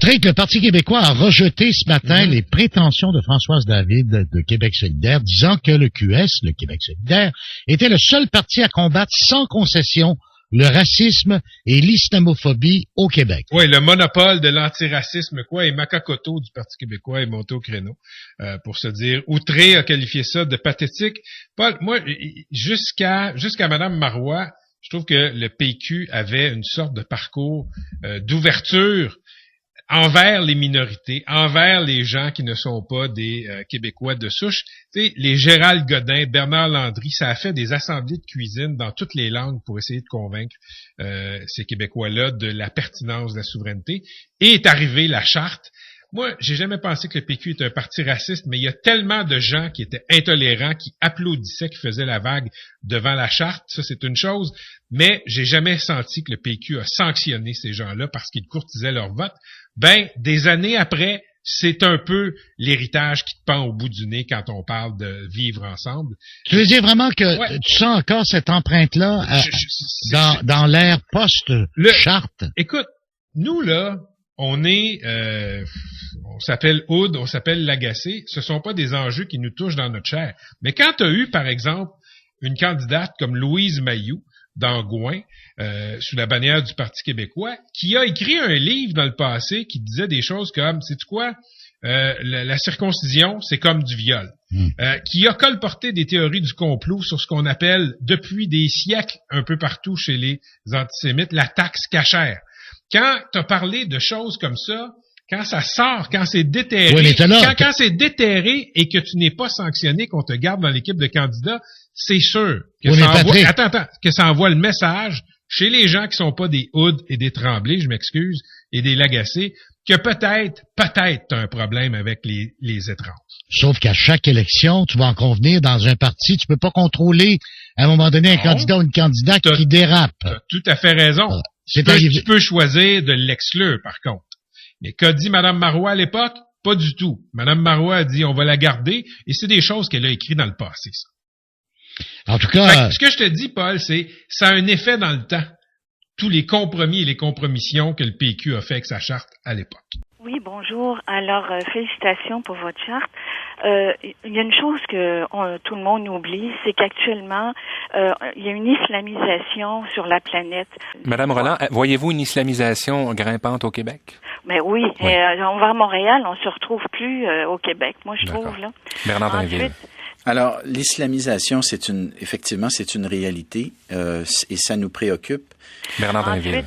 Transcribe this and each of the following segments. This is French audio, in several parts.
Noterez que le Parti québécois a rejeté ce matin les prétentions de Françoise David de Québec solidaire, disant que le QS, le Québec solidaire, était le seul parti à combattre sans concession le racisme et l'islamophobie au Québec. Oui, le monopole de l'antiracisme, et Makakoto du Parti québécois est monté au créneau pour se dire outré, a qualifié ça de pathétique. Paul, moi, jusqu'à Mme Marois, je trouve que le PQ avait une sorte de parcours d'ouverture envers les minorités, envers les gens qui ne sont pas des Québécois de souche. Tu sais, les Gérald Godin, Bernard Landry, ça a fait des assemblées de cuisine dans toutes les langues pour essayer de convaincre ces Québécois-là de la pertinence de la souveraineté. Et est arrivée la charte. Moi, j'ai jamais pensé que le PQ était un parti raciste, mais il y a tellement de gens qui étaient intolérants, qui applaudissaient, qui faisaient la vague devant la charte. Ça, c'est une chose. Mais j'ai jamais senti que le PQ a sanctionné ces gens-là parce qu'ils courtisaient leur vote. Des années après, c'est un peu l'héritage qui te pend au bout du nez quand on parle de vivre ensemble. Tu veux dire vraiment que tu sens encore cette empreinte-là dans l'ère post-charte? Écoute, nous, là, on s'appelle Oud, on s'appelle Lagacé. Ce sont pas des enjeux qui nous touchent dans notre chair. Mais quand tu as eu, par exemple, une candidate comme Louise Mailloux, dans Gouin, sous la bannière du Parti québécois, qui a écrit un livre dans le passé qui disait des choses comme, sais-tu quoi, la circoncision, c'est comme du viol. Qui a colporté des théories du complot sur ce qu'on appelle, depuis des siècles, un peu partout chez les antisémites, la taxe cachère. Quand tu as parlé de choses comme ça, quand ça sort, quand c'est déterré, quand c'est déterré et que tu n'es pas sanctionné, qu'on te garde dans l'équipe de candidats, c'est sûr que que ça envoie le message chez les gens qui sont pas des Houdes et des Tremblay, je m'excuse, et des Lagacé, que peut-être t'as un problème avec les étranges. Sauf qu'à chaque élection, tu vas en convenir, dans un parti, tu peux pas contrôler, à un moment donné, un candidat ou une candidate qui dérape. T'as tout à fait raison. Tu peux choisir de l'exclure, par contre. Mais qu'a dit Mme Marois à l'époque? Pas du tout. Mme Marois a dit on va la garder, et c'est des choses qu'elle a écrites dans le passé, ça. En tout cas... ce que je te dis, Paul, c'est ça a un effet dans le temps. Tous les compromis et les compromissions que le PQ a fait avec sa charte à l'époque. Oui, bonjour. Alors, félicitations pour votre charte. Il y a une chose que tout le monde oublie, c'est qu'actuellement, il y a une islamisation sur la planète. Madame Roland, voyez-vous une islamisation grimpante au Québec? Mais oui. On va à Montréal, on se retrouve plus au Québec, moi je trouve là. Bernard Drinville. Alors, l'islamisation, c'est une réalité et ça nous préoccupe. Bernard Drinville.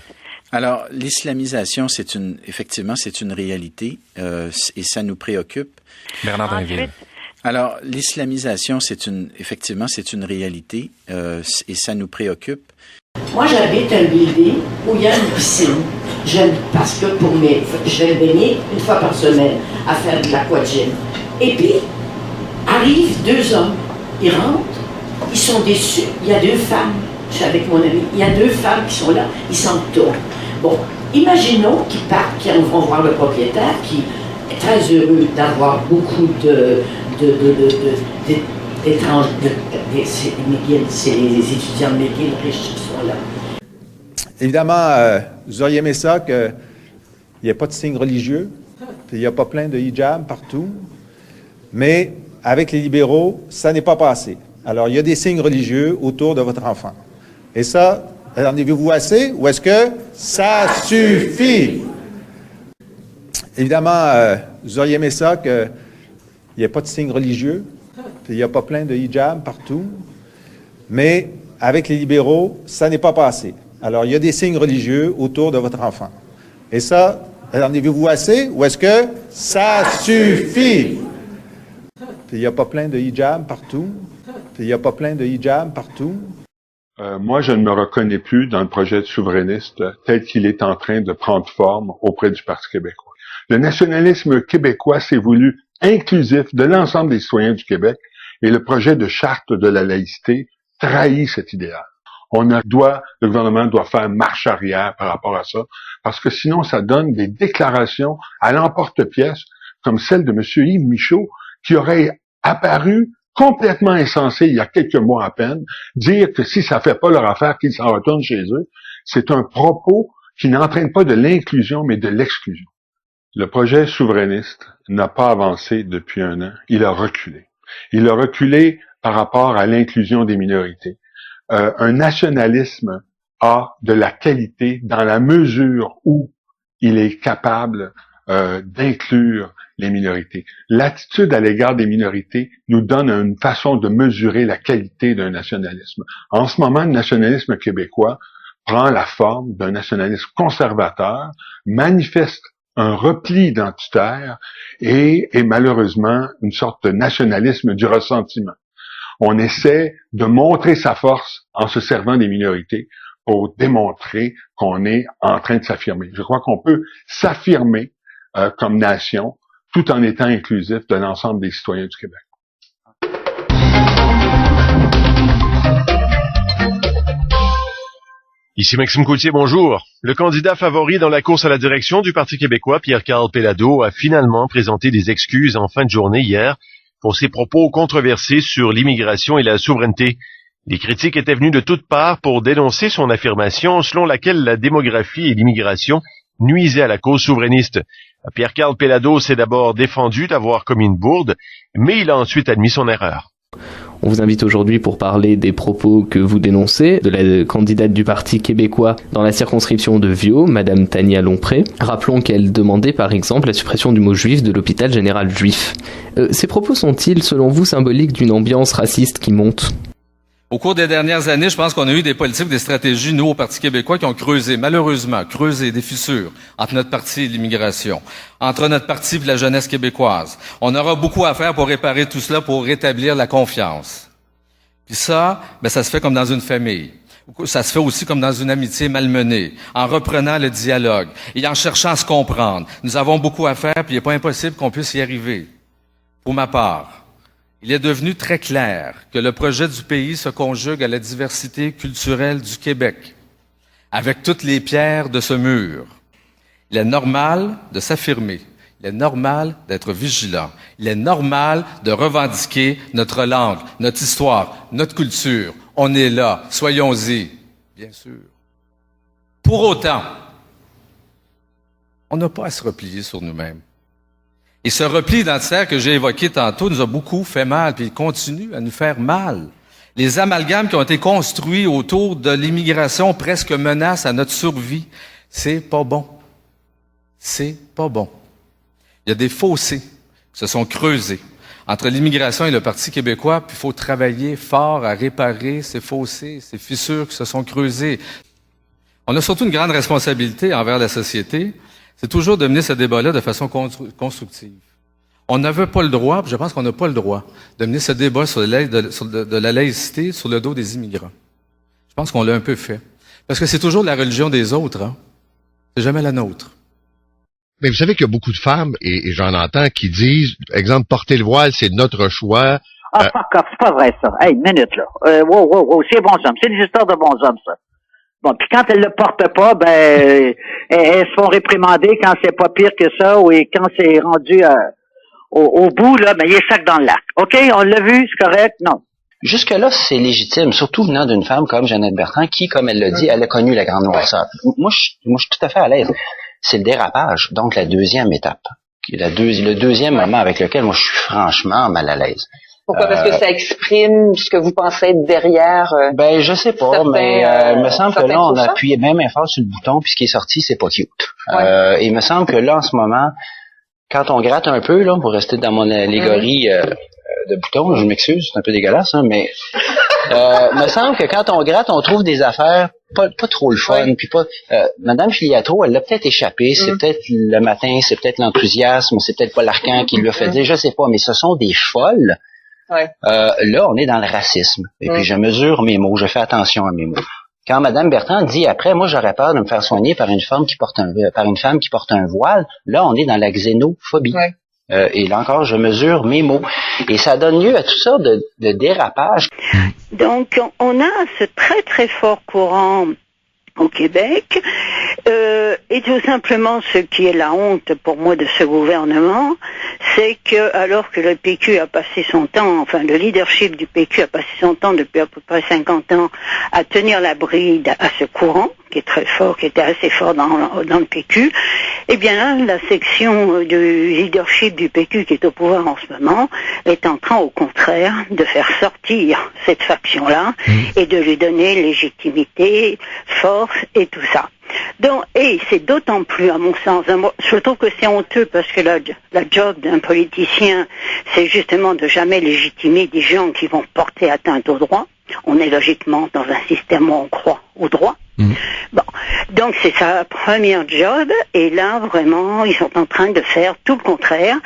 Alors, l'islamisation, c'est une réalité et ça nous préoccupe. Bernard Drinville. Alors, l'islamisation, c'est une réalité et ça nous préoccupe. Moi, j'habite un building où il y a une piscine. Parce que je vais me baigner une fois par semaine à faire de l'aquagym. Et puis, arrivent deux hommes. Ils rentrent, ils sont déçus. Il y a deux femmes. Je suis avec mon ami. Il y a deux femmes qui sont là. Ils s'en tournent. Bon, imaginons qu'ils partent, qu'ils vont voir le propriétaire, qui est très heureux d'avoir beaucoup d'étrangers. C'est les étudiants de McGill riches qui sont là. Évidemment, vous auriez aimé ça qu'il n'y ait pas de signes religieux, qu'il n'y a pas plein de hijab partout, mais avec les libéraux, ça n'est pas passé. Alors, il y a des signes religieux autour de votre enfant. Et ça, en avez-vous assez ou est-ce que ça suffit? Évidemment, vous auriez aimé ça qu'il n'y ait pas de signes religieux, qu'il n'y a pas plein de hijab partout, mais avec les libéraux, ça n'est pas passé. Alors, il y a des signes religieux autour de votre enfant. Et ça, en avez-vous assez ou est-ce que ça suffit? Il n'y a pas plein de hijab partout. Il n'y a pas plein de hijab partout. Moi, je ne me reconnais plus dans le projet souverainiste tel qu'il est en train de prendre forme auprès du Parti québécois. Le nationalisme québécois s'est voulu inclusif de l'ensemble des citoyens du Québec et le projet de charte de la laïcité trahit cet idéal. Le gouvernement doit faire marche arrière par rapport à ça, parce que sinon ça donne des déclarations à l'emporte-pièce, comme celle de M. Yves Michaud, qui aurait apparu complètement insensé il y a quelques mois à peine, dire que si ça fait pas leur affaire, qu'ils s'en retournent chez eux. C'est un propos qui n'entraîne pas de l'inclusion, mais de l'exclusion. Le projet souverainiste n'a pas avancé depuis un an, il a reculé. Il a reculé par rapport à l'inclusion des minorités. Un nationalisme a de la qualité dans la mesure où il est capable d'inclure les minorités. L'attitude à l'égard des minorités nous donne une façon de mesurer la qualité d'un nationalisme. En ce moment, le nationalisme québécois prend la forme d'un nationalisme conservateur, manifeste un repli identitaire et malheureusement une sorte de nationalisme du ressentiment. On essaie de montrer sa force en se servant des minorités pour démontrer qu'on est en train de s'affirmer. Je crois qu'on peut s'affirmer comme nation tout en étant inclusif de l'ensemble des citoyens du Québec. Ici Maxime Coutier, bonjour. Le candidat favori dans la course à la direction du Parti québécois, Pierre-Carl Péladeau, a finalement présenté des excuses en fin de journée hier pour ses propos controversés sur l'immigration et la souveraineté. Les critiques étaient venues de toutes parts pour dénoncer son affirmation selon laquelle la démographie et l'immigration nuisaient à la cause souverainiste. Pierre-Carl Péladeau s'est d'abord défendu d'avoir commis une bourde, mais il a ensuite admis son erreur. On vous invite aujourd'hui pour parler des propos que vous dénoncez de la candidate du Parti québécois dans la circonscription de Viau, Madame Tania Lompré. Rappelons qu'elle demandait par exemple la suppression du mot juif de l'hôpital général juif. Ces propos sont-ils, selon vous, symboliques d'une ambiance raciste qui monte? Au cours des dernières années, je pense qu'on a eu des politiques, des stratégies, nous, au Parti québécois, qui ont malheureusement creusé des fissures entre notre parti et l'immigration, entre notre parti et la jeunesse québécoise. On aura beaucoup à faire pour réparer tout cela, pour rétablir la confiance. Puis ça, ça se fait comme dans une famille. Ça se fait aussi comme dans une amitié malmenée, en reprenant le dialogue et en cherchant à se comprendre. Nous avons beaucoup à faire, puis il n'est pas impossible qu'on puisse y arriver. Pour ma part, il est devenu très clair que le projet du pays se conjugue à la diversité culturelle du Québec, avec toutes les pierres de ce mur. Il est normal de s'affirmer, il est normal d'être vigilant, il est normal de revendiquer notre langue, notre histoire, notre culture. On est là, soyons-y, bien sûr. Pour autant, on n'a pas à se replier sur nous-mêmes. Et ce repli identitaire que j'ai évoqué tantôt nous a beaucoup fait mal, puis il continue à nous faire mal. Les amalgames qui ont été construits autour de l'immigration presque menacent à notre survie. C'est pas bon. C'est pas bon. Il y a des fossés qui se sont creusés entre l'immigration et le Parti québécois, puis il faut travailler fort à réparer ces fossés, ces fissures qui se sont creusées. On a surtout une grande responsabilité envers la société. C'est toujours de mener ce débat-là de façon constructive. On n'avait pas le droit, je pense qu'on n'a pas le droit, de mener ce débat sur de la laïcité sur le dos des immigrants. Je pense qu'on l'a un peu fait. Parce que c'est toujours la religion des autres, hein. C'est jamais la nôtre. Mais vous savez qu'il y a beaucoup de femmes, et j'en entends, qui disent, exemple, porter le voile, c'est notre choix. Ah, fuck off, c'est pas vrai, ça. Hey, une minute, là. Wow, c'est bons hommes. C'est des histoires de bons hommes, ça. Bon, puis quand elles le portent pas, elles se font réprimander quand c'est pas pire que ça, et quand c'est rendu au bout, là, il est sac dans le lac. OK? On l'a vu, c'est correct? Non. Jusque-là, c'est légitime, surtout venant d'une femme comme Jeannette Bertrand, qui, comme elle l'a dit, elle a connu la grande noirceur. Moi, je suis tout à fait à l'aise. C'est le dérapage, donc la deuxième étape. Le deuxième moment avec lequel moi, je suis franchement mal à l'aise. Pourquoi? Parce que ça exprime ce que vous pensez être derrière? Je sais pas, mais il me semble que là, on a appuyé bien fort sur le bouton, puis ce qui est sorti, c'est pas cute. Ouais. Il me semble que là, en ce moment, quand on gratte un peu, là, pour rester dans mon allégorie de bouton, je m'excuse, c'est un peu dégueulasse, hein, mais il me semble que quand on gratte, on trouve des affaires pas trop le fun, puis pas. Madame Filiatro, elle l'a peut-être échappé, c'est peut-être le matin, c'est peut-être l'enthousiasme, c'est peut-être pas l'arcan qui lui a fait dire, je sais pas, mais ce sont des folles. Ouais. Là, on est dans le racisme. Et puis, je mesure mes mots, je fais attention à mes mots. Quand Mme Bertrand dit après, moi, j'aurais peur de me faire soigner par une femme qui porte un voile, là, on est dans la xénophobie. Ouais. Et là encore, je mesure mes mots. Et ça donne lieu à toutes sortes de dérapages. Donc, on a ce très, très fort courant au Québec. Et tout simplement, ce qui est la honte pour moi de ce gouvernement, c'est que alors que le PQ a passé son temps, enfin le leadership du PQ a passé son temps depuis à peu près 50 ans à tenir la bride à ce courant, qui est très fort, qui était assez fort dans le PQ, eh bien là, la section du leadership du PQ qui est au pouvoir en ce moment est en train, au contraire, de faire sortir cette faction-là et de lui donner légitimité, force et tout ça. Donc, et c'est d'autant plus, à mon sens, je trouve que c'est honteux parce que la job d'un politicien, c'est justement de jamais légitimer des gens qui vont porter atteinte au droit. On est logiquement dans un système où on croit au droit. Bon, donc c'est sa première job, et là vraiment ils sont en train de faire tout le contraire,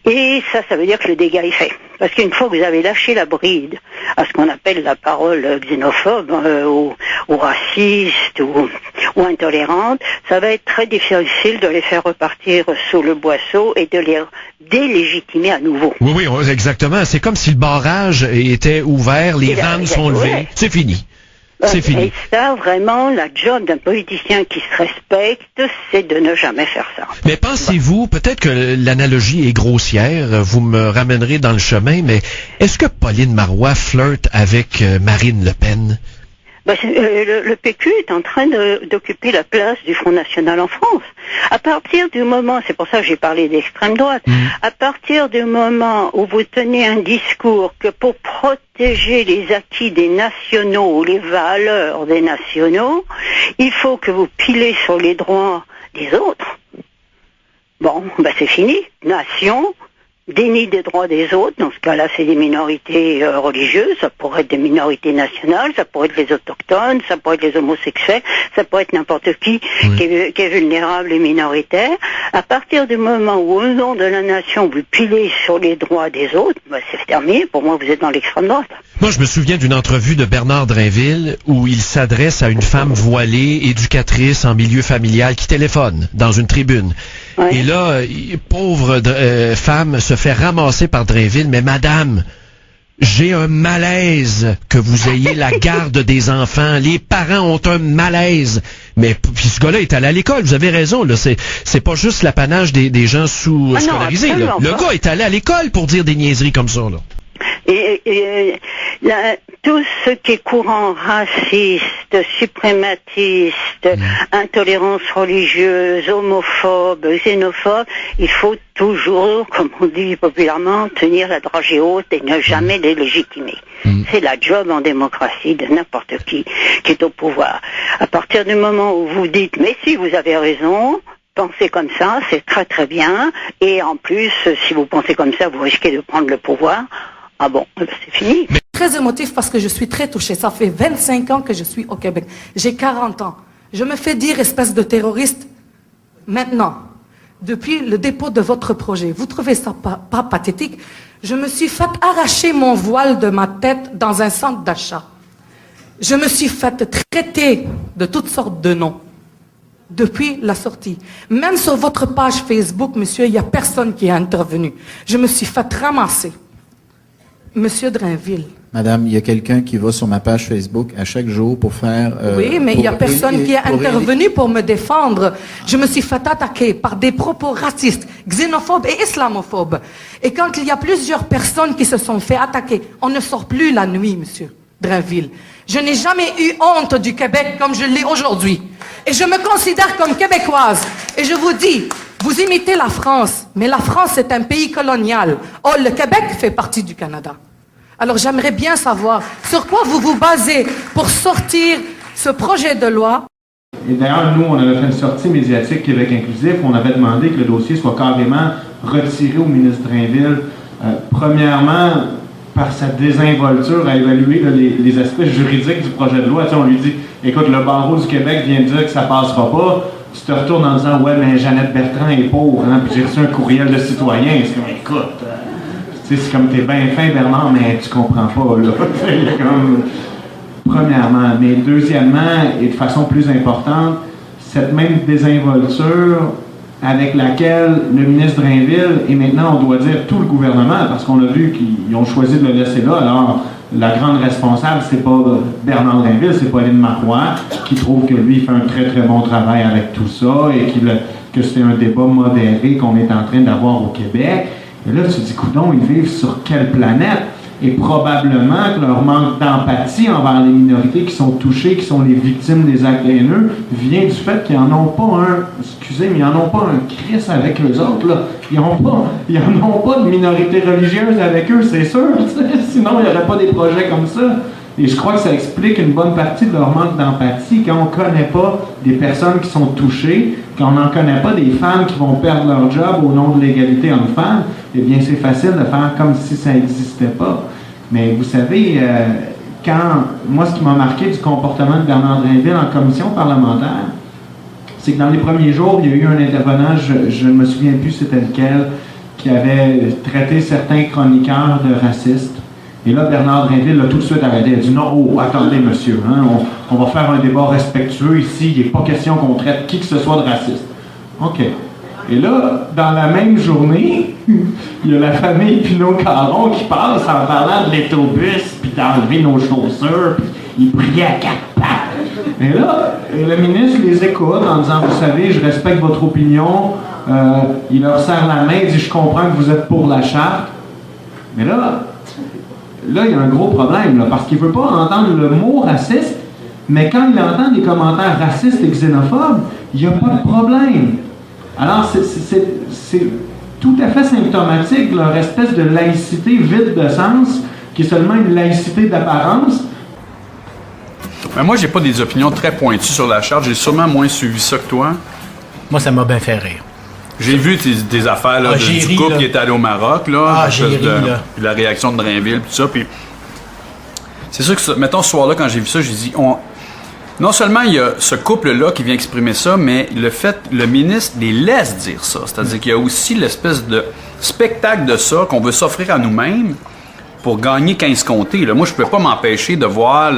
et ça veut dire que le dégât est fait. Parce qu'une fois que vous avez lâché la bride à ce qu'on appelle la parole xénophobe ou raciste ou intolérante, ça va être très difficile de les faire repartir sous le boisseau et de les délégitimer à nouveau. Oui, exactement. C'est comme si le barrage était ouvert, les vannes sont levées, c'est fini. C'est fini. Et ça, vraiment, la job d'un politicien qui se respecte, c'est de ne jamais faire ça. Mais pensez-vous, peut-être que l'analogie est grossière, vous me ramènerez dans le chemin, mais est-ce que Pauline Marois flirte avec Marine Le Pen? Le PQ est en train d'occuper la place du Front National en France. À partir du moment, c'est pour ça que j'ai parlé d'extrême droite, à partir du moment où vous tenez un discours que pour protéger les acquis des nationaux ou les valeurs des nationaux, il faut que vous pilez sur les droits des autres, bon, c'est fini. Nation, déni des droits des autres, dans ce cas-là c'est des minorités religieuses, ça pourrait être des minorités nationales, ça pourrait être les autochtones, ça pourrait être les homosexuels, ça pourrait être n'importe qui qui est vulnérable et minoritaire. À partir du moment où au nom de la nation vous pilez sur les droits des autres, c'est terminé, pour moi vous êtes dans l'extrême droite. Moi je me souviens d'une entrevue de Bernard Drinville où il s'adresse à une femme voilée, éducatrice en milieu familial qui téléphone dans une tribune. Et là, pauvre femme se fait ramasser par Drinville, mais madame, j'ai un malaise que vous ayez la garde des enfants. Les parents ont un malaise. Mais puis ce gars-là est allé à l'école, vous avez raison, là, c'est pas juste l'apanage des gens sous-scolarisés. Le gars est allé à l'école pour dire des niaiseries comme ça, là. Tout ce qui est courant raciste, suprématiste, intolérance religieuse, homophobe, xénophobe, il faut toujours, comme on dit populairement, tenir la dragée haute et ne jamais les légitimer. C'est la job en démocratie de n'importe qui est au pouvoir. À partir du moment où vous dites, mais si vous avez raison, pensez comme ça, c'est très très bien, et en plus, si vous pensez comme ça, vous risquez de prendre le pouvoir. Ah bon, c'est fini. Très émotif parce que je suis très touchée. Ça fait 25 ans que je suis au Québec. J'ai 40 ans. Je me fais dire espèce de terroriste maintenant, depuis le dépôt de votre projet. Vous trouvez ça pas pathétique? Je me suis fait arracher mon voile de ma tête dans un centre d'achat. Je me suis fait traiter de toutes sortes de noms depuis la sortie. Même sur votre page Facebook, monsieur, il n'y a personne qui est intervenu. Je me suis fait ramasser. Monsieur Drinville. Madame, il y a quelqu'un qui va sur ma page Facebook à chaque jour pour faire... oui, mais il n'y a personne qui est intervenu pour me défendre. Je me suis fait attaquer par des propos racistes, xénophobes et islamophobes. Et quand il y a plusieurs personnes qui se sont fait attaquer, on ne sort plus la nuit, monsieur Drinville. Je n'ai jamais eu honte du Québec comme je l'ai aujourd'hui. Et je me considère comme québécoise. Et je vous dis, vous imitez la France, mais la France est un pays colonial. Oh, le Québec fait partie du Canada. Alors j'aimerais bien savoir sur quoi vous vous basez pour sortir ce projet de loi. Et d'ailleurs, nous, on avait fait une sortie médiatique Québec inclusif. On avait demandé que le dossier soit carrément retiré au ministre Drinville. Premièrement, par sa désinvolture à évaluer les aspects juridiques du projet de loi. Tu sais, on lui dit, écoute, le barreau du Québec vient de dire que ça passera pas. Tu te retournes en disant, ouais, mais Jeannette Bertrand est pauvre, hein? Puis j'ai reçu un courriel de citoyen. C'est comme, écoute, tu sais, c'est comme t'es bien fin, Bernard, mais tu comprends pas, là. Comme, premièrement. Mais deuxièmement, et de façon plus importante, cette même désinvolture avec laquelle le ministre Drinville, et maintenant on doit dire tout le gouvernement, parce qu'on a vu qu'ils ont choisi de le laisser là, alors la grande responsable, c'est pas Bernard Drinville, c'est Pauline Marois, qui trouve que lui, il fait un très, très bon travail avec tout ça et que c'est un débat modéré qu'on est en train d'avoir au Québec. Et là, tu te dis, coudonc, ils vivent sur quelle planète? Et probablement que leur manque d'empathie envers les minorités qui sont touchées, qui sont les victimes des actes haineux, vient du fait qu'ils n'en ont pas ils n'en ont pas un Christ avec eux autres, là. Ils n'en ont pas de minorité religieuse avec eux, c'est sûr. Sinon, il n'y aurait pas des projets comme ça. Et je crois que ça explique une bonne partie de leur manque d'empathie. Quand on ne connaît pas des personnes qui sont touchées, quand on n'en connaît pas des femmes qui vont perdre leur job au nom de l'égalité homme-femme, eh bien, c'est facile de faire comme si ça n'existait pas. Mais vous savez, moi, ce qui m'a marqué du comportement de Bernard Drinville en commission parlementaire, c'est que dans les premiers jours, il y a eu un intervenant, je ne me souviens plus c'était lequel, qui avait traité certains chroniqueurs de racistes. Et là, Bernard Drinville l'a tout de suite arrêté. Il a dit non, attendez, monsieur, hein, on va faire un débat respectueux ici. Il n'est pas question qu'on traite qui que ce soit de raciste. OK. Et là, dans la même journée, il y a la famille Pinot-Caron qui passe en parlant de l'autobus, puis d'enlever nos chaussures, puis il priait à 4 pattes. Et là, le ministre les écoute en disant, vous savez, je respecte votre opinion. Il leur serre la main, il dit, je comprends que vous êtes pour la charte. Mais là, il y a un gros problème, là, parce qu'il ne veut pas entendre le mot raciste, mais quand il entend des commentaires racistes et xénophobes, il n'y a pas de problème. Alors, c'est tout à fait symptomatique, leur espèce de laïcité vide de sens, qui est seulement une laïcité d'apparence. Ben moi, j'ai pas des opinions très pointues sur la charte. J'ai sûrement moins suivi ça que toi. Moi, ça m'a bien fait rire. J'ai vu tes affaires là, du couple qui est allé au Maroc, là, puis la réaction de Drainville, tout ça. Puis c'est sûr que, mettons, ce soir-là, quand j'ai vu ça, j'ai dit, non seulement il y a ce couple-là qui vient exprimer ça, mais le ministre les laisse dire ça. C'est-à-dire qu'il y a aussi l'espèce de spectacle de ça qu'on veut s'offrir à nous-mêmes pour gagner 15 comtés. Là, moi, je peux pas m'empêcher de voir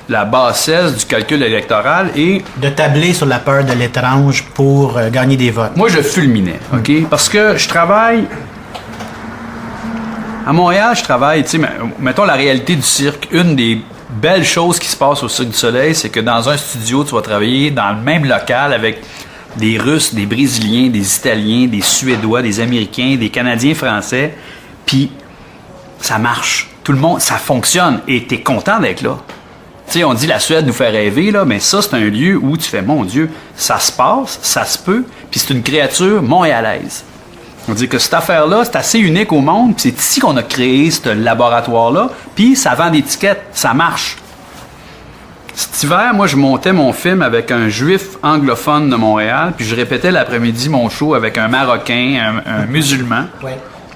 la bassesse du calcul électoral et... de tabler sur la peur de l'étrange pour gagner des votes. Moi, je fulminais, OK? Parce que je travaille... À Montréal, je travaille, tu sais, mettons la réalité du cirque. Une des belles choses qui se passe au Cirque du Soleil, c'est que dans un studio, tu vas travailler dans le même local avec des Russes, des Brésiliens, des Italiens, des Suédois, des Américains, des Canadiens français, puis ça marche. Tout le monde, ça fonctionne et t'es content d'être là. Tu sais, on dit la Suède nous fait rêver, là, mais ça, c'est un lieu où tu fais, mon Dieu, ça se passe, ça se peut, puis c'est une créature montréalaise. On dit que cette affaire-là, c'est assez unique au monde, puis c'est ici qu'on a créé ce laboratoire-là, puis ça vend des tickets, ça marche. Cet hiver, moi, je montais mon film avec un juif anglophone de Montréal, puis je répétais l'après-midi mon show avec un Marocain, un musulman,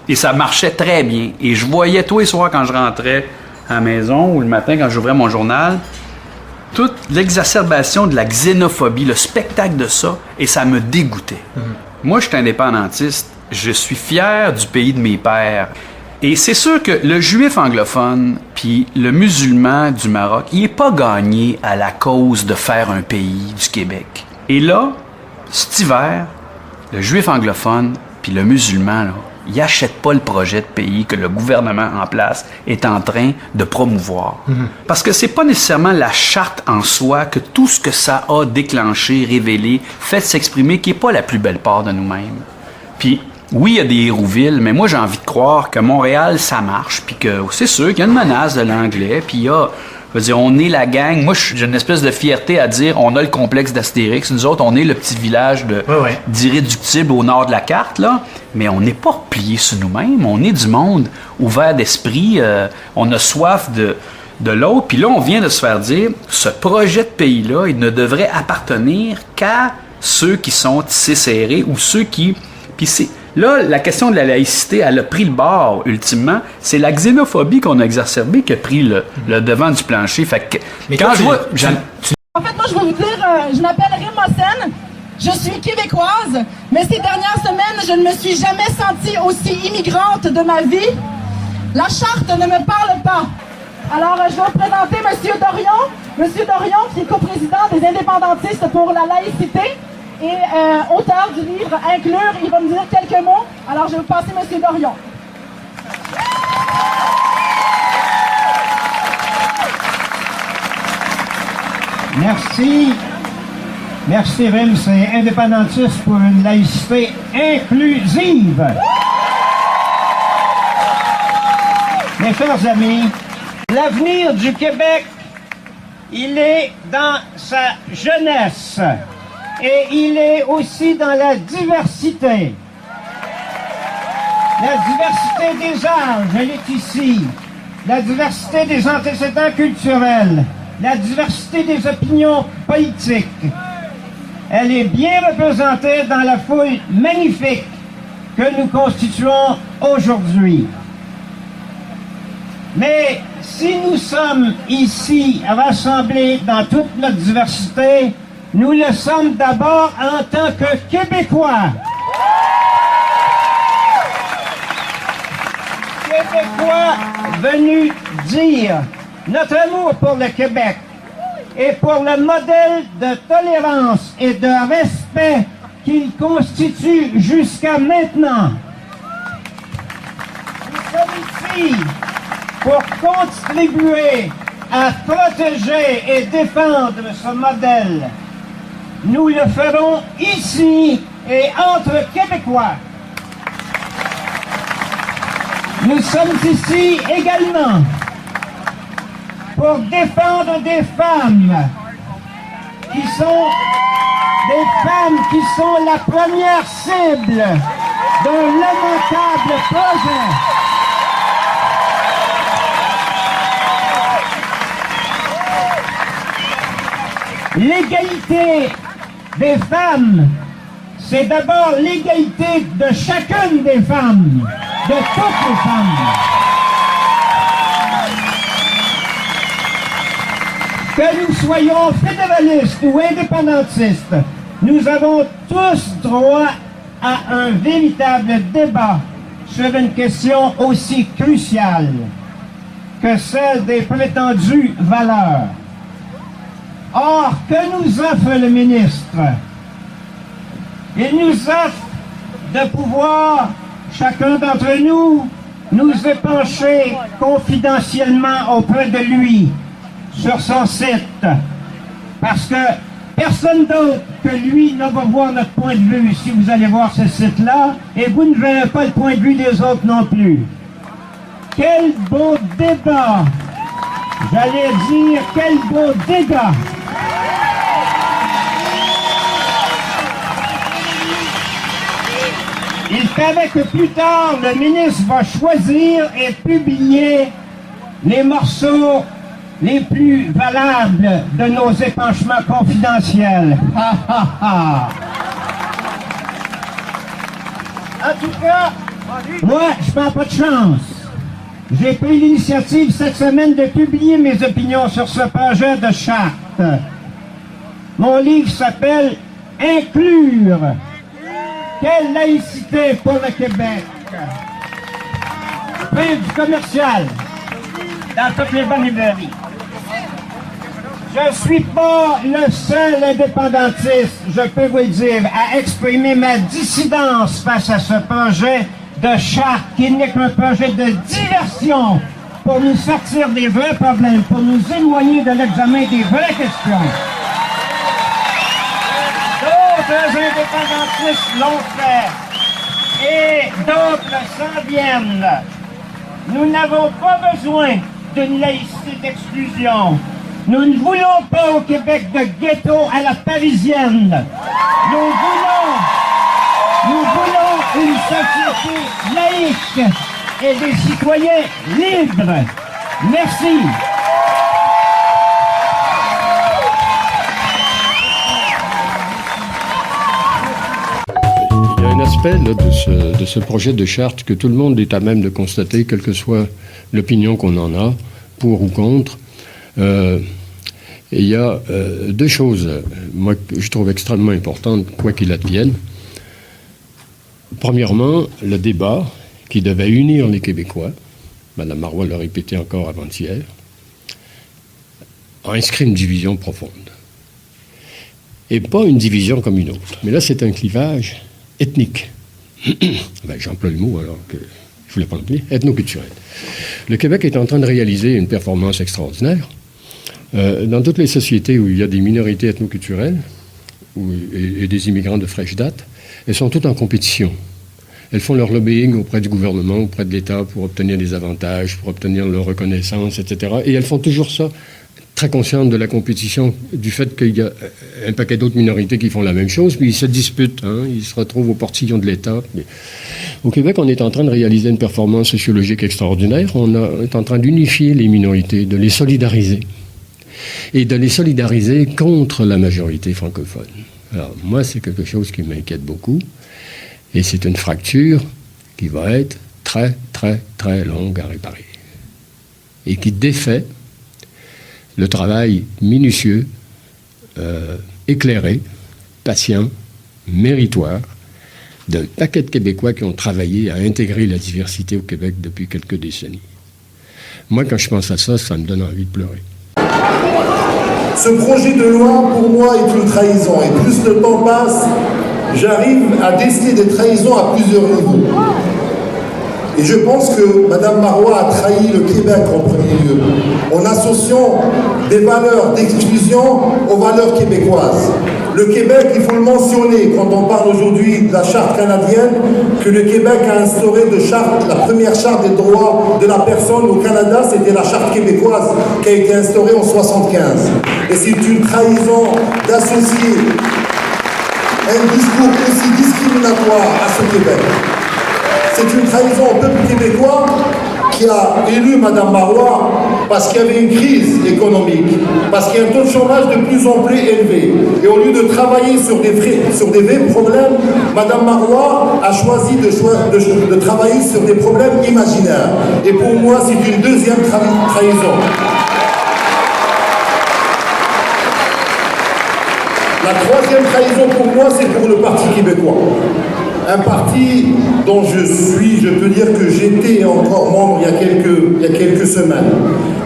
et ça marchait très bien. Et je voyais tous les soirs quand je rentrais à la maison ou le matin quand j'ouvrais mon journal, toute l'exacerbation de la xénophobie, le spectacle de ça, et ça me dégoûtait. Moi, je suis indépendantiste. Je suis fier du pays de mes pères. Et c'est sûr que le juif anglophone puis le musulman du Maroc, il n'est pas gagné à la cause de faire un pays du Québec. Et là, cet hiver, le juif anglophone puis le musulman, là, il n'achète pas le projet de pays que le gouvernement en place est en train de promouvoir. Parce que c'est pas nécessairement la charte en soi que tout ce que ça a déclenché, révélé, fait s'exprimer, qui n'est pas la plus belle part de nous-mêmes. Puis, oui, il y a des Hérouville, mais moi, j'ai envie de croire que Montréal, ça marche, puis que c'est sûr qu'il y a une menace de l'anglais, puis il y a... Je veux dire, on est la gang. Moi, j'ai une espèce de fierté à dire on a le complexe d'Astérix. Nous autres, on est le petit village d'irréductible au nord de la carte, là. Mais on n'est pas replié sur nous-mêmes. On est du monde ouvert d'esprit. On a soif de l'autre. Puis là, on vient de se faire dire ce projet de pays-là, il ne devrait appartenir qu'à ceux qui sont tissés serrés ou ceux qui... Puis là, la question de la laïcité, elle a pris le bord, ultimement. C'est la xénophobie qu'on a exacerbée qui a pris le devant du plancher. Fait que, mais quand je vois... En fait, moi, je vais vous dire, je m'appelle Rémossène, je suis québécoise, mais ces dernières semaines, je ne me suis jamais sentie aussi immigrante de ma vie. La charte ne me parle pas. Alors, je vais vous présenter M. Dorion. M. Dorion, qui est coprésident des indépendantistes pour la laïcité. Et auteur du livre Inclure, il va me dire quelques mots. Alors, je vais vous passer M. Dorion. Merci. Merci, Rim. C'est indépendantiste pour une laïcité inclusive. Mes chers amis, l'avenir du Québec, il est dans sa jeunesse et il est aussi dans la diversité. La diversité des âges, elle est ici. La diversité des antécédents culturels. La diversité des opinions politiques. Elle est bien représentée dans la foule magnifique que nous constituons aujourd'hui. Mais si nous sommes ici rassemblés dans toute notre diversité, nous le sommes d'abord en tant que Québécois. Québécois venus dire notre amour pour le Québec et pour le modèle de tolérance et de respect qu'il constitue jusqu'à maintenant. Nous sommes ici pour contribuer à protéger et défendre ce modèle. Nous le ferons ici et entre Québécois. Nous sommes ici également pour défendre des femmes qui sont la première cible d'un lamentable projet. L'égalité des femmes, c'est d'abord l'égalité de chacune des femmes, de toutes les femmes. Que nous soyons fédéralistes ou indépendantistes, nous avons tous droit à un véritable débat sur une question aussi cruciale que celle des prétendues valeurs. Or, que nous offre le ministre? Il nous offre de pouvoir, chacun d'entre nous, nous épancher confidentiellement auprès de lui sur son site. Parce que personne d'autre que lui ne va voir notre point de vue si vous allez voir ce site-là, et vous ne verrez pas le point de vue des autres non plus. Quel beau débat! J'allais dire, quel beau débat! Il paraît que plus tard, le ministre va choisir et publier les morceaux les plus valables de nos épanchements confidentiels. Ha, ha, ha. En tout cas, moi, je prends pas de chance. J'ai pris l'initiative cette semaine de publier mes opinions sur ce projet de charte. Mon livre s'appelle « Inclure ». Quelle laïcité pour le Québec? Prix du commercial dans toutes les bonnes librairies. Je ne suis pas le seul indépendantiste, je peux vous le dire, à exprimer ma dissidence face à ce projet de charte qui n'est qu'un projet de diversion pour nous sortir des vrais problèmes, pour nous éloigner de l'examen des vraies questions. D'autres indépendantistes l'ont fait et d'autres s'en viennent. Nous n'avons pas besoin d'une laïcité d'exclusion. Nous ne voulons pas au Québec de ghetto à la parisienne. Nous voulons une société laïque et des citoyens libres. Merci. Il y a un aspect là, de ce projet de charte que tout le monde est à même de constater, quelle que soit l'opinion qu'on en a, pour ou contre. Et il y a deux choses, moi, que je trouve extrêmement importantes, quoi qu'il advienne. Premièrement, le débat qui devait unir les Québécois, Mme Marois l'a répété encore avant-hier, a inscrit une division profonde. Et pas une division comme une autre. Mais là, c'est un clivage ethnique. Ben, j'emploie le mot alors que je ne voulais pas l'employer. Ethnoculturel. Le Québec est en train de réaliser une performance extraordinaire Dans toutes les sociétés où il y a des minorités ethnoculturelles et des immigrants de fraîche date, elles sont toutes en compétition. Elles font leur lobbying auprès du gouvernement, auprès de l'État pour obtenir des avantages, pour obtenir leur reconnaissance, etc. Et elles font toujours ça très conscientes de la compétition, du fait qu'il y a un paquet d'autres minorités qui font la même chose, puis ils se disputent, ils se retrouvent au portillon de l'État. Au Québec, on est en train de réaliser une performance sociologique extraordinaire. On est en train d'unifier les minorités, de les solidariser. Et de les solidariser contre la majorité francophone. Alors, moi, c'est quelque chose qui m'inquiète beaucoup. Et c'est une fracture qui va être très, très, très longue à réparer. Et qui défait le travail minutieux, éclairé, patient, méritoire d'un paquet de Québécois qui ont travaillé à intégrer la diversité au Québec depuis quelques décennies. Moi, quand je pense à ça, ça me donne envie de pleurer. Ce projet de loi, pour moi, est une trahison. Et plus le temps passe, j'arrive à déceler des trahisons à plusieurs niveaux. Et je pense que Mme Marois a trahi le Québec en premier lieu, en associant des valeurs d'exclusion aux valeurs québécoises. Le Québec, il faut le mentionner quand on parle aujourd'hui de la charte canadienne, que le Québec a instauré la première charte des droits de la personne au Canada, c'était la charte québécoise qui a été instaurée en 1975. Et c'est une trahison d'associer un discours aussi discriminatoire à ce Québec. C'est une trahison au peuple québécois qui a élu Mme Marois parce qu'il y avait une crise économique, parce qu'il y a un taux de chômage de plus en plus élevé. Et au lieu de travailler sur des vrais problèmes, Mme Marois a choisi de travailler sur des problèmes imaginaires. Et pour moi, c'est une deuxième trahison. La troisième trahison pour moi, c'est pour le Parti québécois. Un parti dont je peux dire que j'étais encore membre il y a quelques semaines.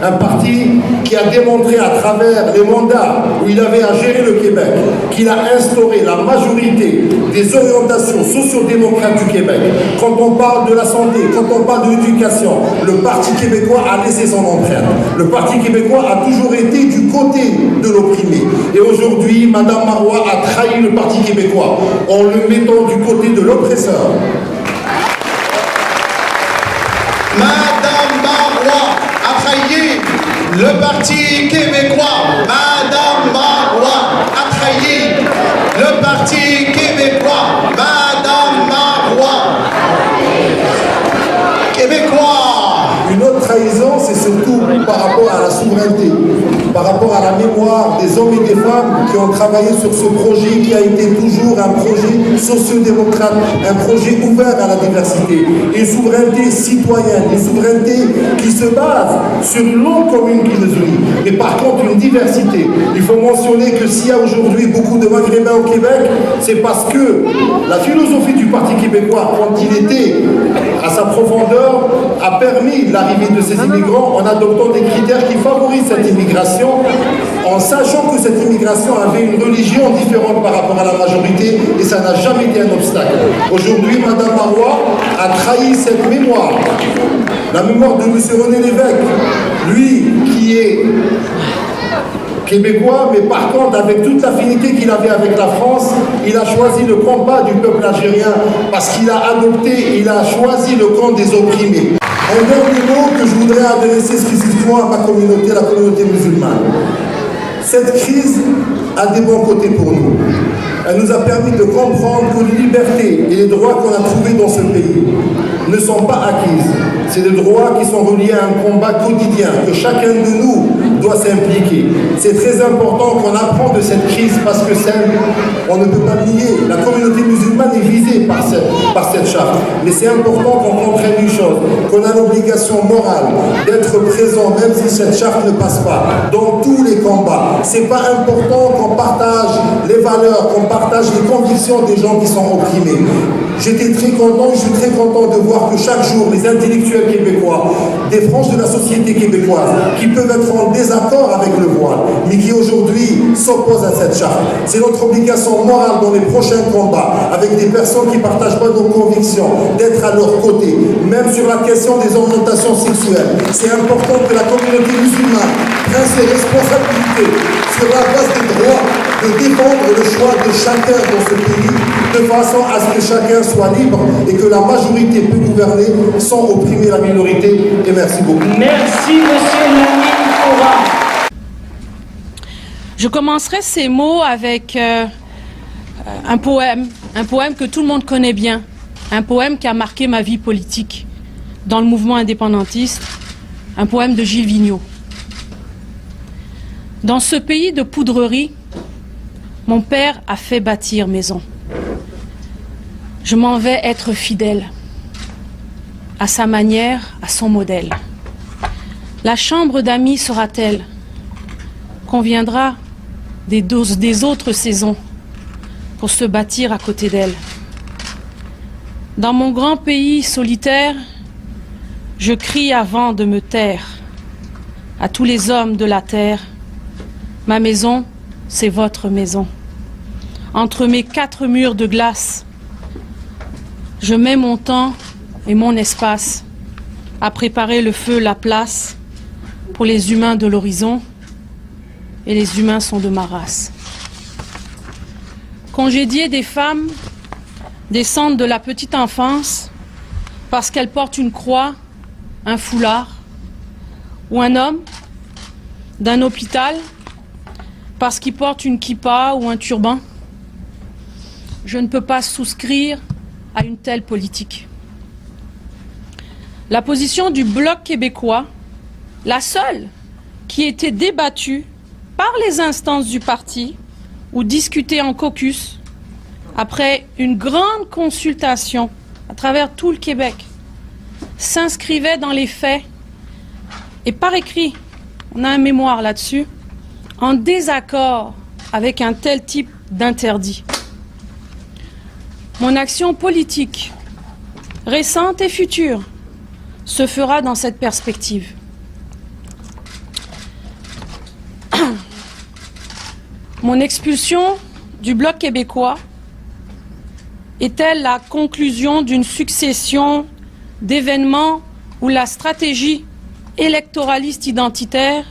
Un parti qui a démontré à travers les mandats où il avait à gérer le Québec qu'il a instauré la majorité des orientations socio-démocrates du Québec. Quand on parle de la santé, quand on parle de l'éducation, le Parti québécois a laissé son empreinte. Le Parti québécois a toujours été du côté de l'opprimé. Et aujourd'hui, Mme Marois a trahi le Parti québécois en le mettant du côté de l'oppresseur. Madame Marois a trahi le Parti québécois. Madame Marois a trahi le Parti québécois. Madame Marois. Québécois. Une autre trahison, c'est surtout par rapport à la souveraineté, par rapport à la mémoire des hommes et des femmes qui ont travaillé sur ce projet qui a été toujours un projet socio-démocrate, un projet ouvert à la diversité, une souveraineté citoyenne, une souveraineté qui se base sur une longue commune qui nous unit, mais par contre une diversité. Il faut mentionner que s'il y a aujourd'hui beaucoup de Maghrébins au Québec, c'est parce que la philosophie du Parti québécois, quand il était à sa profondeur, a permis l'arrivée de ces immigrants en adoptant des critères qui favorisent cette immigration, en sachant que cette immigration avait une religion différente par rapport à la majorité, et ça n'a jamais été un obstacle. Aujourd'hui, Mme Marois a trahi cette mémoire, la mémoire de M. René Lévesque, lui qui est québécois, mais par contre, avec toute l'affinité qu'il avait avec la France, il a choisi le combat du peuple algérien parce qu'il a adopté, il a choisi le camp des opprimés. Un dernier mot que je voudrais adresser spécifiquement à ma communauté, la communauté musulmane. Cette crise a des bons côtés pour nous. Elle nous a permis de comprendre que les libertés et les droits qu'on a trouvés dans ce pays ne sont pas acquises. C'est des droits qui sont reliés à un combat quotidien, que chacun de nous doit s'impliquer. C'est très important qu'on apprend de cette crise parce que on ne peut pas nier. La communauté musulmane est visée par cette charte. Mais c'est important qu'on comprenne une chose, qu'on a l'obligation morale d'être présent, même si cette charte ne passe pas, dans tous les combats. C'est pas important qu'on partage les valeurs, qu'on partage les convictions des gens qui sont opprimés. J'étais très content, je suis très content de voir que chaque jour, les intellectuels québécois, des franges de la société québécoise, qui peuvent être en désaccord avec le voile, mais qui aujourd'hui s'opposent à cette charte. C'est notre obligation morale dans les prochains combats, avec des personnes qui ne partagent pas nos convictions, d'être à leur côté, même sur la question des orientations sexuelles. C'est important que la communauté musulmane prenne ses responsabilités sur la base des droits de défendre le choix de chacun dans ce pays, de façon à ce que chacun soit libre et que la majorité peut gouverner sans opprimer la minorité. Et merci beaucoup. Merci, monsieur Lamine Foura. Je commencerai ces mots avec un poème que tout le monde connaît bien, un poème qui a marqué ma vie politique dans le mouvement indépendantiste, un poème de Gilles Vigneault. Dans ce pays de poudrerie, mon père a fait bâtir maison. Je m'en vais être fidèle, à sa manière, à son modèle. La chambre d'amis sera telle qu'on viendra des autres saisons pour se bâtir à côté d'elle. Dans mon grand pays solitaire, je crie avant de me taire à tous les hommes de la terre. Ma maison, c'est votre maison. Entre mes 4 murs de glace, je mets mon temps et mon espace à préparer le feu, la place pour les humains de l'horizon, et les humains sont de ma race. Congédier des femmes descendent de la petite enfance parce qu'elles portent une croix, un foulard, ou un homme d'un hôpital parce qu'il porte une kippa ou un turban. Je ne peux pas souscrire à une telle politique. La position du Bloc québécois, la seule qui était débattue par les instances du parti ou discutée en caucus après une grande consultation à travers tout le Québec, s'inscrivait dans les faits et par écrit, on a un mémoire là-dessus, en désaccord avec un tel type d'interdit. Mon action politique, récente et future, se fera dans cette perspective. Mon expulsion du Bloc québécois est-elle la conclusion d'une succession d'événements où la stratégie électoraliste identitaire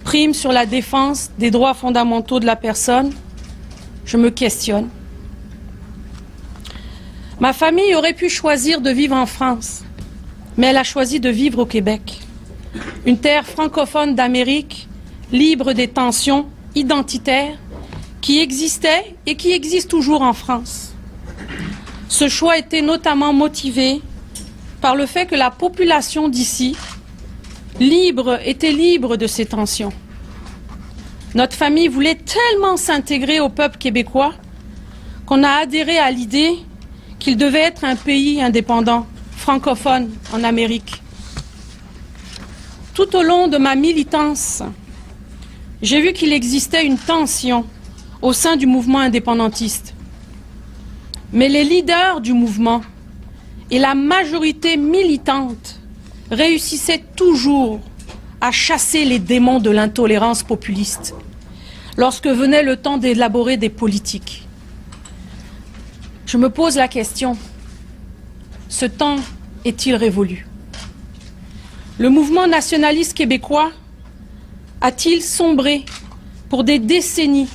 prime sur la défense des droits fondamentaux de la personne? Je me questionne. Ma famille aurait pu choisir de vivre en France, mais elle a choisi de vivre au Québec, une terre francophone d'Amérique, libre des tensions identitaires qui existaient et qui existent toujours en France. Ce choix était notamment motivé par le fait que la population d'ici était libre de ces tensions. Notre famille voulait tellement s'intégrer au peuple québécois qu'on a adhéré à l'idée qu'il devait être un pays indépendant, francophone en Amérique. Tout au long de ma militance, j'ai vu qu'il existait une tension au sein du mouvement indépendantiste. Mais les leaders du mouvement et la majorité militante réussissaient toujours à chasser les démons de l'intolérance populiste lorsque venait le temps d'élaborer des politiques. Je me pose la question, ce temps est-il révolu? Le mouvement nationaliste québécois a-t-il sombré pour des décennies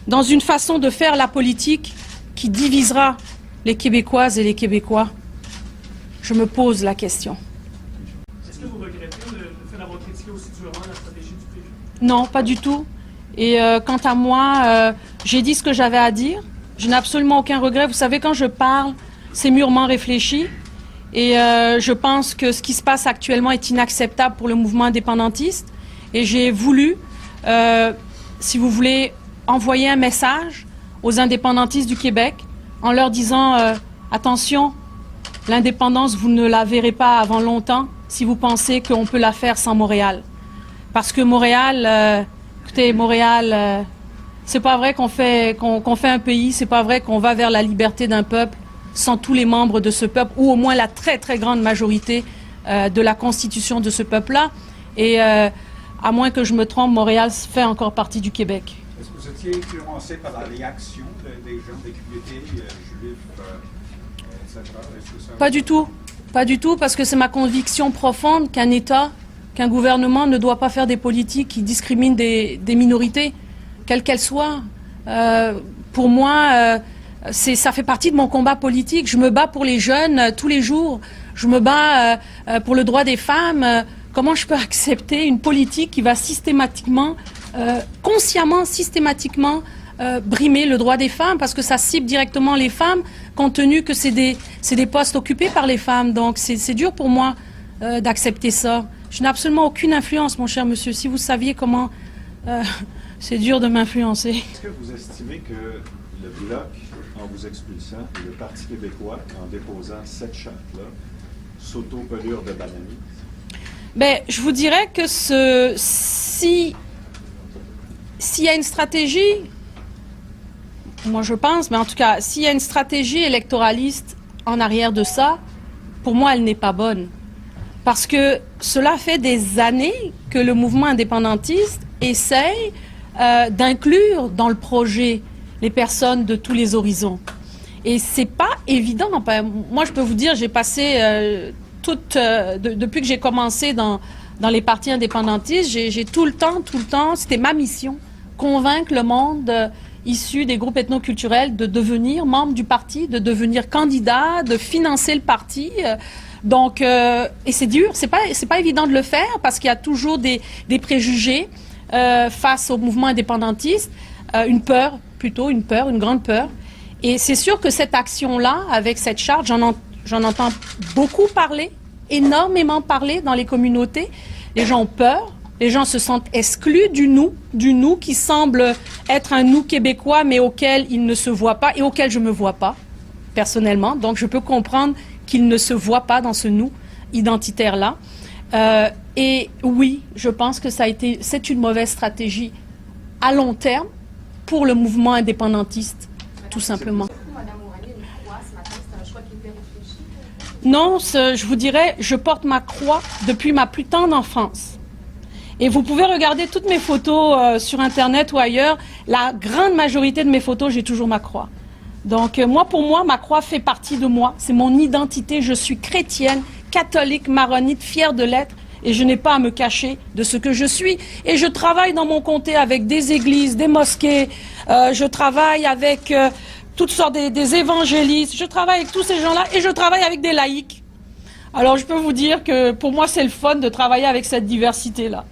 dans une façon de faire la politique qui divisera les Québécoises et les Québécois? Je me pose la question. Est-ce que vous regrettez le fait d'avoir critiqué aussi durement la stratégie du PQ? Non, pas du tout. Et quant à moi, j'ai dit ce que j'avais à dire. Je n'ai absolument aucun regret. Vous savez, quand je parle, c'est mûrement réfléchi. Et je pense que ce qui se passe actuellement est inacceptable pour le mouvement indépendantiste. Et j'ai voulu, si vous voulez, envoyer un message aux indépendantistes du Québec en leur disant attention, l'indépendance, vous ne la verrez pas avant longtemps si vous pensez qu'on peut la faire sans Montréal. Parce que Montréal, écoutez, Montréal, c'est pas vrai qu'on fait un pays, c'est pas vrai qu'on va vers la liberté d'un peuple sans tous les membres de ce peuple, ou au moins la très très grande majorité de la constitution de ce peuple-là. Et à moins que je me trompe, Montréal fait encore partie du Québec. Est-ce que vous étiez influencé par la réaction des gens des communautés juives, etc.? Pas du tout. Pas du tout, parce que c'est ma conviction profonde qu'un État, qu'un gouvernement ne doit pas faire des politiques qui discriminent des minorités, quelles qu'elles soient. Pour moi, ça fait partie de mon combat politique. Je me bats pour les jeunes tous les jours. Je me bats pour le droit des femmes. Comment je peux accepter une politique qui va systématiquement, consciemment, systématiquement, brimer le droit des femmes, parce que ça cible directement les femmes, compte tenu que c'est des postes occupés par les femmes. Donc c'est dur pour moi d'accepter ça. Je n'ai absolument aucune influence, mon cher monsieur. Si vous saviez comment c'est dur de m'influencer. Est-ce que vous estimez que le Bloc, en vous expulsant, et le Parti québécois, en déposant cette charte-là, s'auto-pelure de bananier? Ben, je vous dirais que s'il y a une stratégie, moi je pense, mais en tout cas, s'il y a une stratégie électoraliste en arrière de ça, pour moi, elle n'est pas bonne. Parce que cela fait des années que le mouvement indépendantiste essaye d'inclure dans le projet les personnes de tous les horizons. Et c'est pas évident. Moi, je peux vous dire, j'ai passé depuis que j'ai commencé dans les partis indépendantistes, j'ai tout le temps, c'était ma mission, convaincre le monde issu des groupes ethnoculturels de devenir membre du parti, de devenir candidat, de financer le parti. Donc, et c'est dur, c'est pas évident de le faire parce qu'il y a toujours des préjugés face au mouvement indépendantiste, une grande peur. Et c'est sûr que cette action-là, avec cette charte, j'en entends beaucoup parler, énormément parler dans les communautés. Les gens ont peur, les gens se sentent exclus du nous qui semble être un nous québécois, mais auquel ils ne se voient pas et auquel je ne me vois pas, personnellement. Donc je peux comprendre qu'ils ne se voient pas dans ce nous identitaire-là. Et oui, je pense que c'est une mauvaise stratégie à long terme pour le mouvement indépendantiste, tout simplement. Non, je vous dirais, je porte ma croix depuis ma plus tendre enfance. Et vous pouvez regarder toutes mes photos sur Internet ou ailleurs. La grande majorité de mes photos, j'ai toujours ma croix. Donc pour moi, ma croix fait partie de moi. C'est mon identité. Je suis chrétienne, catholique, maronite, fière de l'être. Et je n'ai pas à me cacher de ce que je suis. Et je travaille dans mon comté avec des églises, des mosquées. Je travaille avec toutes sortes des évangélistes. Je travaille avec tous ces gens-là et je travaille avec des laïcs. Alors je peux vous dire que pour moi, c'est le fun de travailler avec cette diversité-là.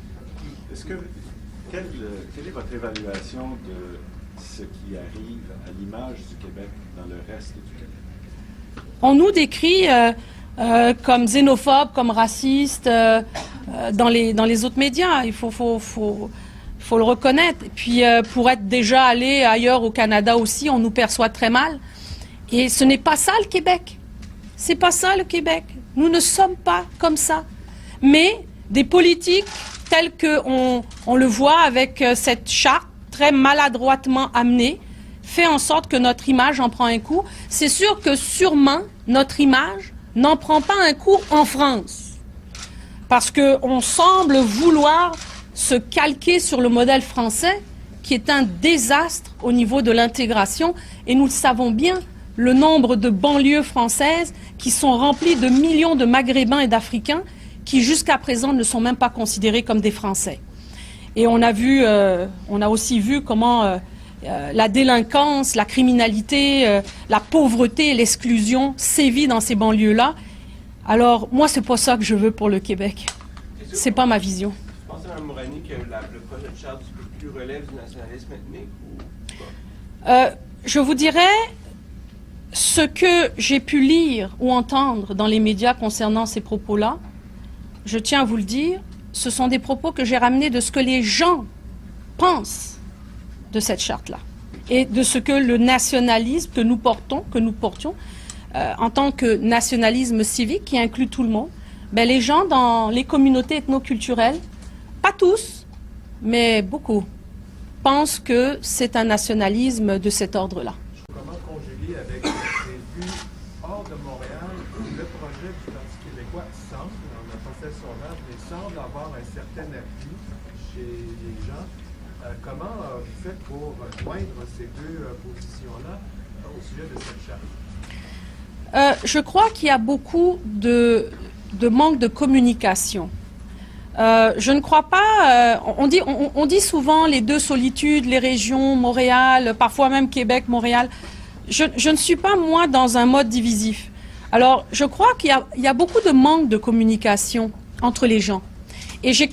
Quelle est votre évaluation de ce qui arrive à l'image du Québec dans le reste du Québec? On nous décrit comme xénophobes, comme racistes dans les autres médias. Il faut le reconnaître. Et puis pour être déjà allé ailleurs au Canada aussi, on nous perçoit très mal. Et ce n'est pas ça le Québec. C'est pas ça le Québec. Nous ne sommes pas comme ça. Mais des politiques telles qu'on le voit avec cette charte très maladroitement amenée, fait en sorte que notre image en prend un coup. C'est sûr que sûrement notre image n'en prend pas un coup en France. Parce qu'on semble vouloir se calquer sur le modèle français, qui est un désastre au niveau de l'intégration. Et nous le savons bien, le nombre de banlieues françaises qui sont remplies de millions de Maghrébins et d'Africains qui jusqu'à présent ne sont même pas considérés comme des Français. Et on a aussi vu comment la délinquance, la criminalité, la pauvreté et l'exclusion sévit dans ces banlieues-là. Alors, moi, c'est pas ça que je veux pour le Québec. C'est pas ma vision. Je pense à Mme Mourani que le projet de charte du PQ relève du nationalisme ethnique ou pas? Je vous dirais ce que j'ai pu lire ou entendre dans les médias concernant ces propos-là. Je tiens à vous le dire, ce sont des propos que j'ai ramenés de ce que les gens pensent de cette charte-là et de ce que le nationalisme que nous portions en tant que nationalisme civique qui inclut tout le monde, les gens dans les communautés ethnoculturelles, pas tous, mais beaucoup, pensent que c'est un nationalisme de cet ordre-là. Comment conjuguer avec les vues de Montréal, le projet du Parti québécois semble, on a fait le sondage, mais semble avoir un certain appui chez les gens. Comment vous faites pour joindre ces deux positions-là au sujet de cette charte? Je crois qu'il y a beaucoup de manque de communication. Je ne crois pas. On dit souvent les deux solitudes, les régions, Montréal, parfois même Québec, Montréal. Je ne suis pas, moi, dans un mode divisif. Alors, je crois qu'il y a beaucoup de manque de communication entre les gens. Et j'ai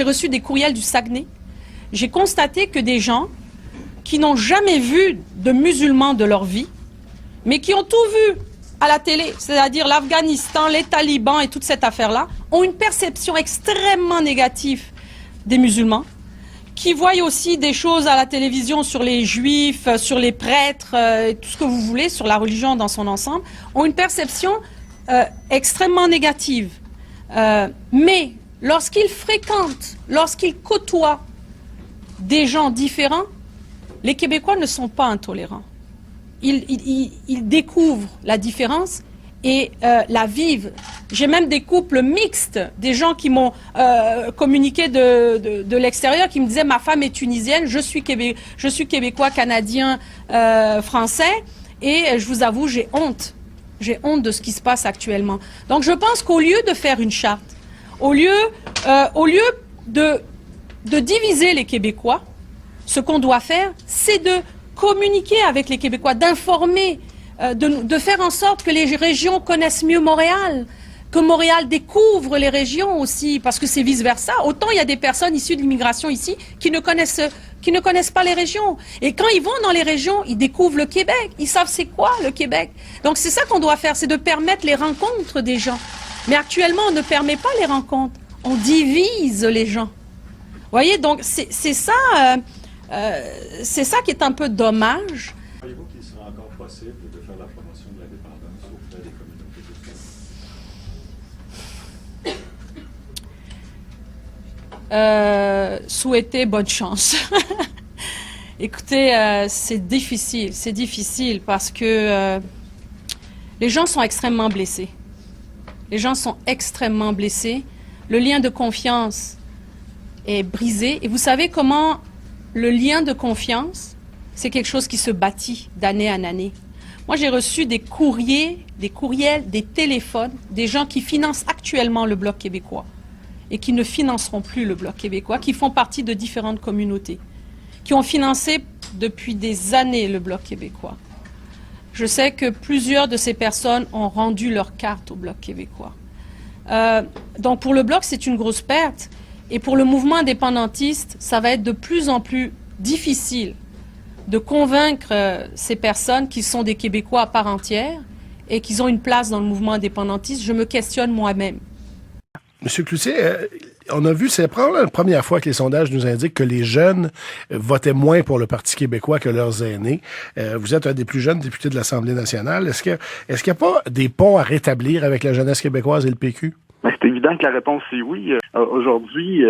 reçu des courriels du Saguenay, j'ai constaté que des gens qui n'ont jamais vu de musulmans de leur vie, mais qui ont tout vu à la télé, c'est-à-dire l'Afghanistan, les talibans et toute cette affaire-là, ont une perception extrêmement négative des musulmans, qui voient aussi des choses à la télévision sur les juifs, sur les prêtres, tout ce que vous voulez, sur la religion dans son ensemble, ont une perception extrêmement négative. Mais lorsqu'ils fréquentent, lorsqu'ils côtoient des gens différents, les Québécois ne sont pas intolérants. Ils découvrent la différence et la vivent. J'ai même des couples mixtes, des gens qui m'ont communiqué de l'extérieur, qui me disaient « ma femme est tunisienne, je suis québécois, canadien, français » et je vous avoue, j'ai honte. J'ai honte de ce qui se passe actuellement. Donc je pense qu'au lieu de faire une charte, au lieu de diviser les Québécois, ce qu'on doit faire, c'est de communiquer avec les Québécois, d'informer, de faire en sorte que les régions connaissent mieux Montréal, que Montréal découvre les régions aussi, parce que c'est vice-versa. Autant il y a des personnes issues de l'immigration ici qui ne connaissent pas les régions. Et quand ils vont dans les régions, ils découvrent le Québec. Ils savent c'est quoi le Québec. Donc c'est ça qu'on doit faire, c'est de permettre les rencontres des gens. Mais actuellement, on ne permet pas les rencontres. On divise les gens. Vous voyez, donc c'est ça qui est un peu dommage. Croyez-vous qu'il sera encore possible de faire la promotion de l'indépendance auprès des communautés de souhaiter bonne chance. Écoutez, c'est difficile parce que les gens sont extrêmement blessés. Les gens sont extrêmement blessés. Le lien de confiance est brisé. Et vous savez comment le lien de confiance, c'est quelque chose qui se bâtit d'année en année. Moi, j'ai reçu des courriels, des téléphones, des gens qui financent actuellement le Bloc québécois et qui ne financeront plus le Bloc québécois, qui font partie de différentes communautés, qui ont financé depuis des années le Bloc québécois. Je sais que plusieurs de ces personnes ont rendu leur carte au Bloc québécois. Donc pour le Bloc, c'est une grosse perte. Et pour le mouvement indépendantiste, ça va être de plus en plus difficile de convaincre ces personnes qui sont des Québécois à part entière et qui ont une place dans le mouvement indépendantiste. Je me questionne moi-même. Monsieur Cloutier, on a vu, c'est probablement la première fois que les sondages nous indiquent que les jeunes votaient moins pour le Parti québécois que leurs aînés. Vous êtes un des plus jeunes députés de l'Assemblée nationale. Est-ce qu'il n'y a pas des ponts à rétablir avec la jeunesse québécoise et le PQ? Ben, c'est évident que la réponse est oui. Aujourd'hui,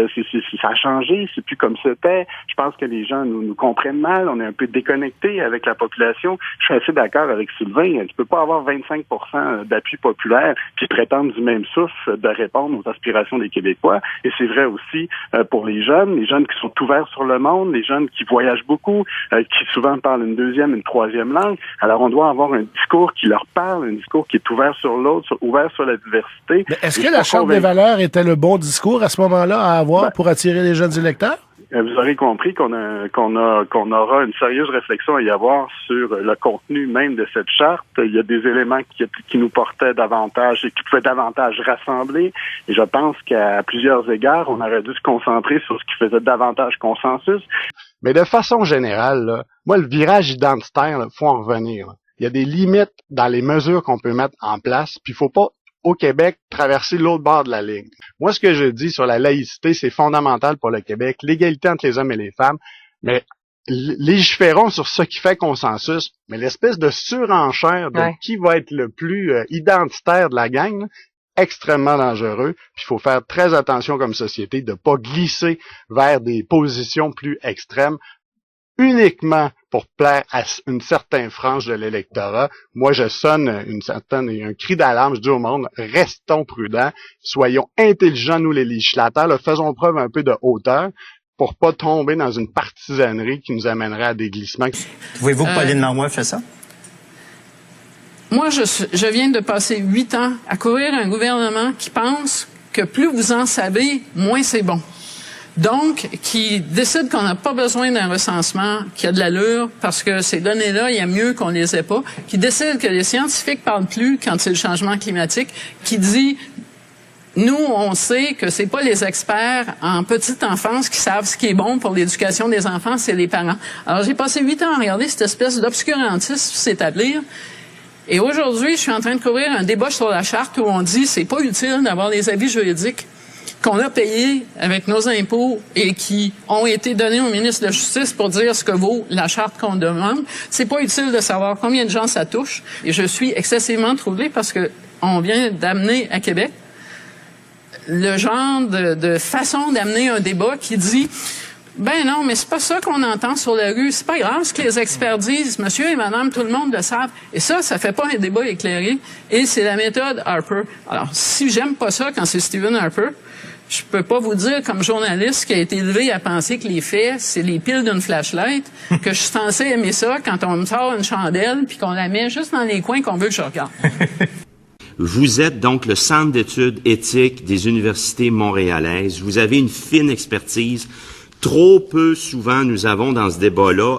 ça a changé, c'est plus comme c'était. Je pense que les gens nous comprennent mal, on est un peu déconnectés avec la population. Je suis assez d'accord avec Sylvain, tu peux pas avoir 25% d'appui populaire puis prétendre du même souffle de répondre aux aspirations des Québécois. Et c'est vrai aussi pour les jeunes qui sont ouverts sur le monde, les jeunes qui voyagent beaucoup, qui souvent parlent une deuxième, une troisième langue. Alors on doit avoir un discours qui leur parle, un discours qui est ouvert sur l'autre, ouvert sur la diversité. Mais est-ce que la Charte des valeurs était le bon discours à ce moment-là à avoir pour attirer les jeunes électeurs? Vous aurez compris qu'on aura une sérieuse réflexion à y avoir sur le contenu même de cette charte. Il y a des éléments qui nous portaient davantage et qui pouvaient davantage rassembler. Et je pense qu'à plusieurs égards, on aurait dû se concentrer sur ce qui faisait davantage consensus. Mais de façon générale, là, moi, le virage identitaire, il faut en revenir. Il y a des limites dans les mesures qu'on peut mettre en place, puis il faut pas au Québec, traverser l'autre bord de la ligne. Moi, ce que je dis sur la laïcité, c'est fondamental pour le Québec, l'égalité entre les hommes et les femmes, mais légiférons sur ce qui fait consensus, mais l'espèce de surenchère de qui va être le plus identitaire de la gang, là, extrêmement dangereux, puis il faut faire très attention comme société de pas glisser vers des positions plus extrêmes uniquement pour plaire à une certaine frange de l'électorat. Moi, je sonne un cri d'alarme, je dis au monde, restons prudents, soyons intelligents, nous les législateurs, là, faisons preuve un peu de hauteur pour pas tomber dans une partisanerie qui nous amènerait à des glissements. Pouvez-vous que Pauline Marois fait ça? Moi, je viens de passer 8 ans à courir un gouvernement qui pense que plus vous en savez, moins c'est bon. Donc, qui décide qu'on n'a pas besoin d'un recensement qui a de l'allure, parce que ces données-là, il y a mieux qu'on les ait pas, qui décide que les scientifiques parlent plus quand c'est le changement climatique, qui dit, nous, on sait que c'est pas les experts en petite enfance qui savent ce qui est bon pour l'éducation des enfants, c'est les parents. Alors, j'ai passé 8 ans à regarder cette espèce d'obscurantisme s'établir. Et aujourd'hui, je suis en train de couvrir un débat sur la charte où on dit c'est pas utile d'avoir les avis juridiques qu'on a payés avec nos impôts et qui ont été donnés au ministre de la Justice pour dire ce que vaut la charte qu'on demande. C'est pas utile de savoir combien de gens ça touche. Et je suis excessivement troublée parce que on vient d'amener à Québec le genre de façon d'amener un débat qui dit ben non, mais c'est pas ça qu'on entend sur la rue. C'est pas grave ce que les experts disent. Monsieur et madame, tout le monde le savent. Et ça fait pas un débat éclairé. Et c'est la méthode Harper. Alors, si j'aime pas ça quand c'est Stephen Harper, je peux pas vous dire, comme journaliste qui a été élevé à penser que les faits, c'est les piles d'une flashlight, que je suis censé aimer ça quand on me sort une chandelle puis qu'on la met juste dans les coins qu'on veut que je regarde. Vous êtes donc le Centre d'études éthiques des universités montréalaises. Vous avez une fine expertise. Trop peu souvent, nous avons dans ce débat-là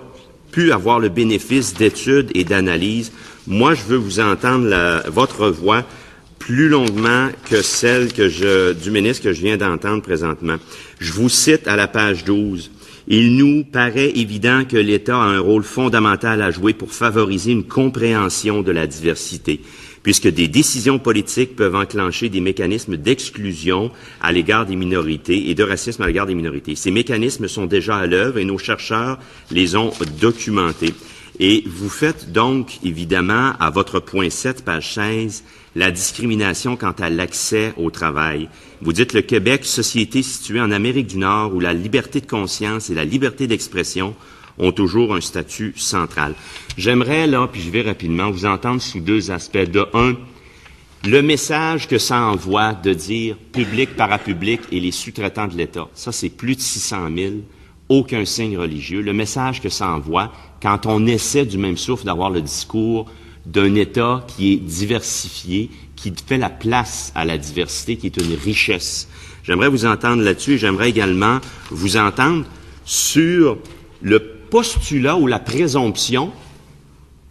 pu avoir le bénéfice d'études et d'analyses. Moi, je veux vous entendre votre voix plus longuement que celle du ministre que je viens d'entendre présentement. Je vous cite à la page 12. « Il nous paraît évident que l'État a un rôle fondamental à jouer pour favoriser une compréhension de la diversité, puisque des décisions politiques peuvent enclencher des mécanismes d'exclusion à l'égard des minorités et de racisme à l'égard des minorités. Ces mécanismes sont déjà à l'œuvre et nos chercheurs les ont documentés. » Et vous faites donc, évidemment, à votre point 7, page 16, la discrimination quant à l'accès au travail. Vous dites le Québec, société située en Amérique du Nord où la liberté de conscience et la liberté d'expression ont toujours un statut central. J'aimerais, là, puis je vais rapidement, vous entendre sous deux aspects. De un, le message que ça envoie de dire public, parapublic et les sous-traitants de l'État. Ça, c'est plus de 600 000, aucun signe religieux. Le message que ça envoie quand on essaie du même souffle d'avoir le discours d'un État qui est diversifié, qui fait la place à la diversité, qui est une richesse. J'aimerais vous entendre là-dessus et j'aimerais également vous entendre sur le postulat ou la présomption,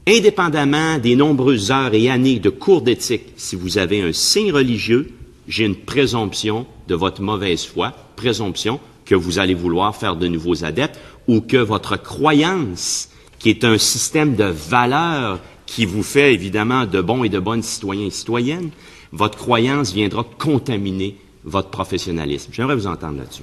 indépendamment des nombreuses heures et années de cours d'éthique, si vous avez un signe religieux, j'ai une présomption de votre mauvaise foi, présomption que vous allez vouloir faire de nouveaux adeptes ou que votre croyance, qui est un système de valeurs qui vous fait évidemment de bons et de bonnes citoyens et citoyennes, votre croyance viendra contaminer votre professionnalisme. J'aimerais vous entendre là-dessus.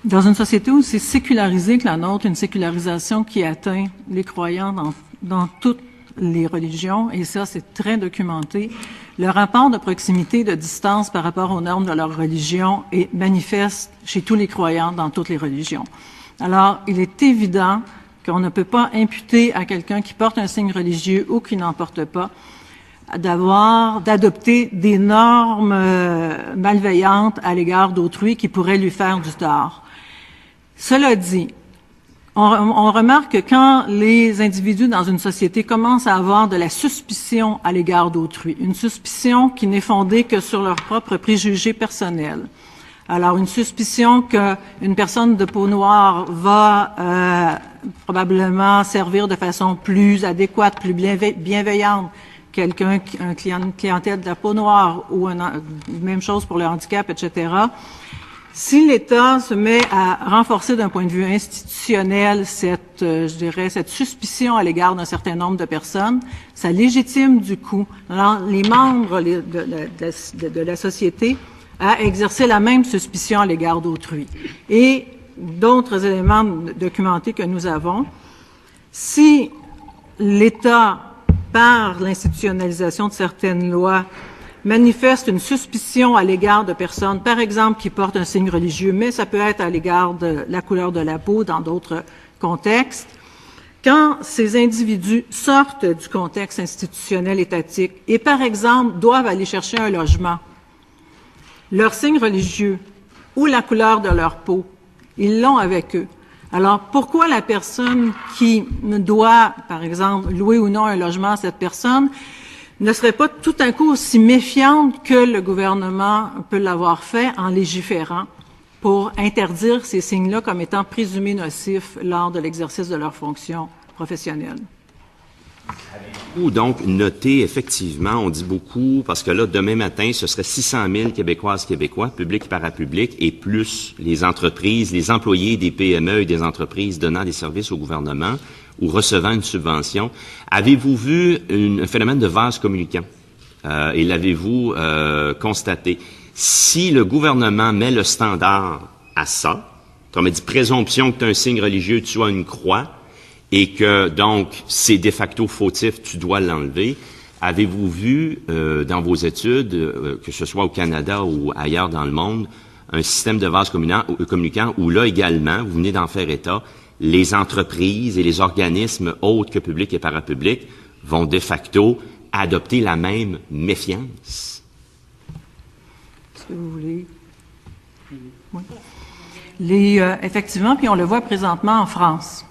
Dans une société aussi sécularisée que la nôtre, une sécularisation qui atteint les croyants dans toutes les religions, et ça, c'est très documenté, le rapport de proximité, de distance par rapport aux normes de leur religion est manifeste chez tous les croyants dans toutes les religions. Alors, il est évident qu'on ne peut pas imputer à quelqu'un qui porte un signe religieux ou qui n'en porte pas d'adopter des normes malveillantes à l'égard d'autrui qui pourraient lui faire du tort. Cela dit, on remarque que quand les individus dans une société commencent à avoir de la suspicion à l'égard d'autrui, une suspicion qui n'est fondée que sur leurs propres préjugés personnels, alors une suspicion qu'une personne de peau noire va probablement servir de façon plus adéquate, plus bienveillante, quelqu'un, une clientèle de la peau noire ou même chose pour le handicap, etc. Si l'État se met à renforcer d'un point de vue institutionnel cette suspicion à l'égard d'un certain nombre de personnes, ça légitime du coup les membres de la société à exercer la même suspicion à l'égard d'autrui. Et d'autres éléments documentés que nous avons, si l'État, par l'institutionnalisation de certaines lois, manifeste une suspicion à l'égard de personnes, par exemple, qui portent un signe religieux, mais ça peut être à l'égard de la couleur de la peau dans d'autres contextes. Quand ces individus sortent du contexte institutionnel étatique et, par exemple, doivent aller chercher un logement, leur signe religieux ou la couleur de leur peau, ils l'ont avec eux. Alors, pourquoi la personne qui doit, par exemple, louer ou non un logement à cette personne ne serait pas tout à coup aussi méfiante que le gouvernement peut l'avoir fait en légiférant pour interdire ces signes-là comme étant présumés nocifs lors de l'exercice de leurs fonctions professionnelles? Ou donc noter, effectivement, on dit beaucoup, parce que là, demain matin, ce serait 600 000 Québécoises, Québécois, publics et parapublics, et plus les entreprises, les employés des PME et des entreprises donnant des services au gouvernement ou recevant une subvention. Avez-vous vu un phénomène de vase communicant? Et l'avez-vous constaté? Si le gouvernement met le standard à ça, comme on dit, présomption que tu as un signe religieux, tu as une croix, et que, donc, c'est de facto fautif, tu dois l'enlever. Avez-vous vu, dans vos études, que ce soit au Canada ou ailleurs dans le monde, un système de vase communicant où là également, vous venez d'en faire état, les entreprises et les organismes autres que publics et parapublics vont de facto adopter la même méfiance? Est-ce que vous voulez? Oui. Effectivement, puis on le voit présentement en France.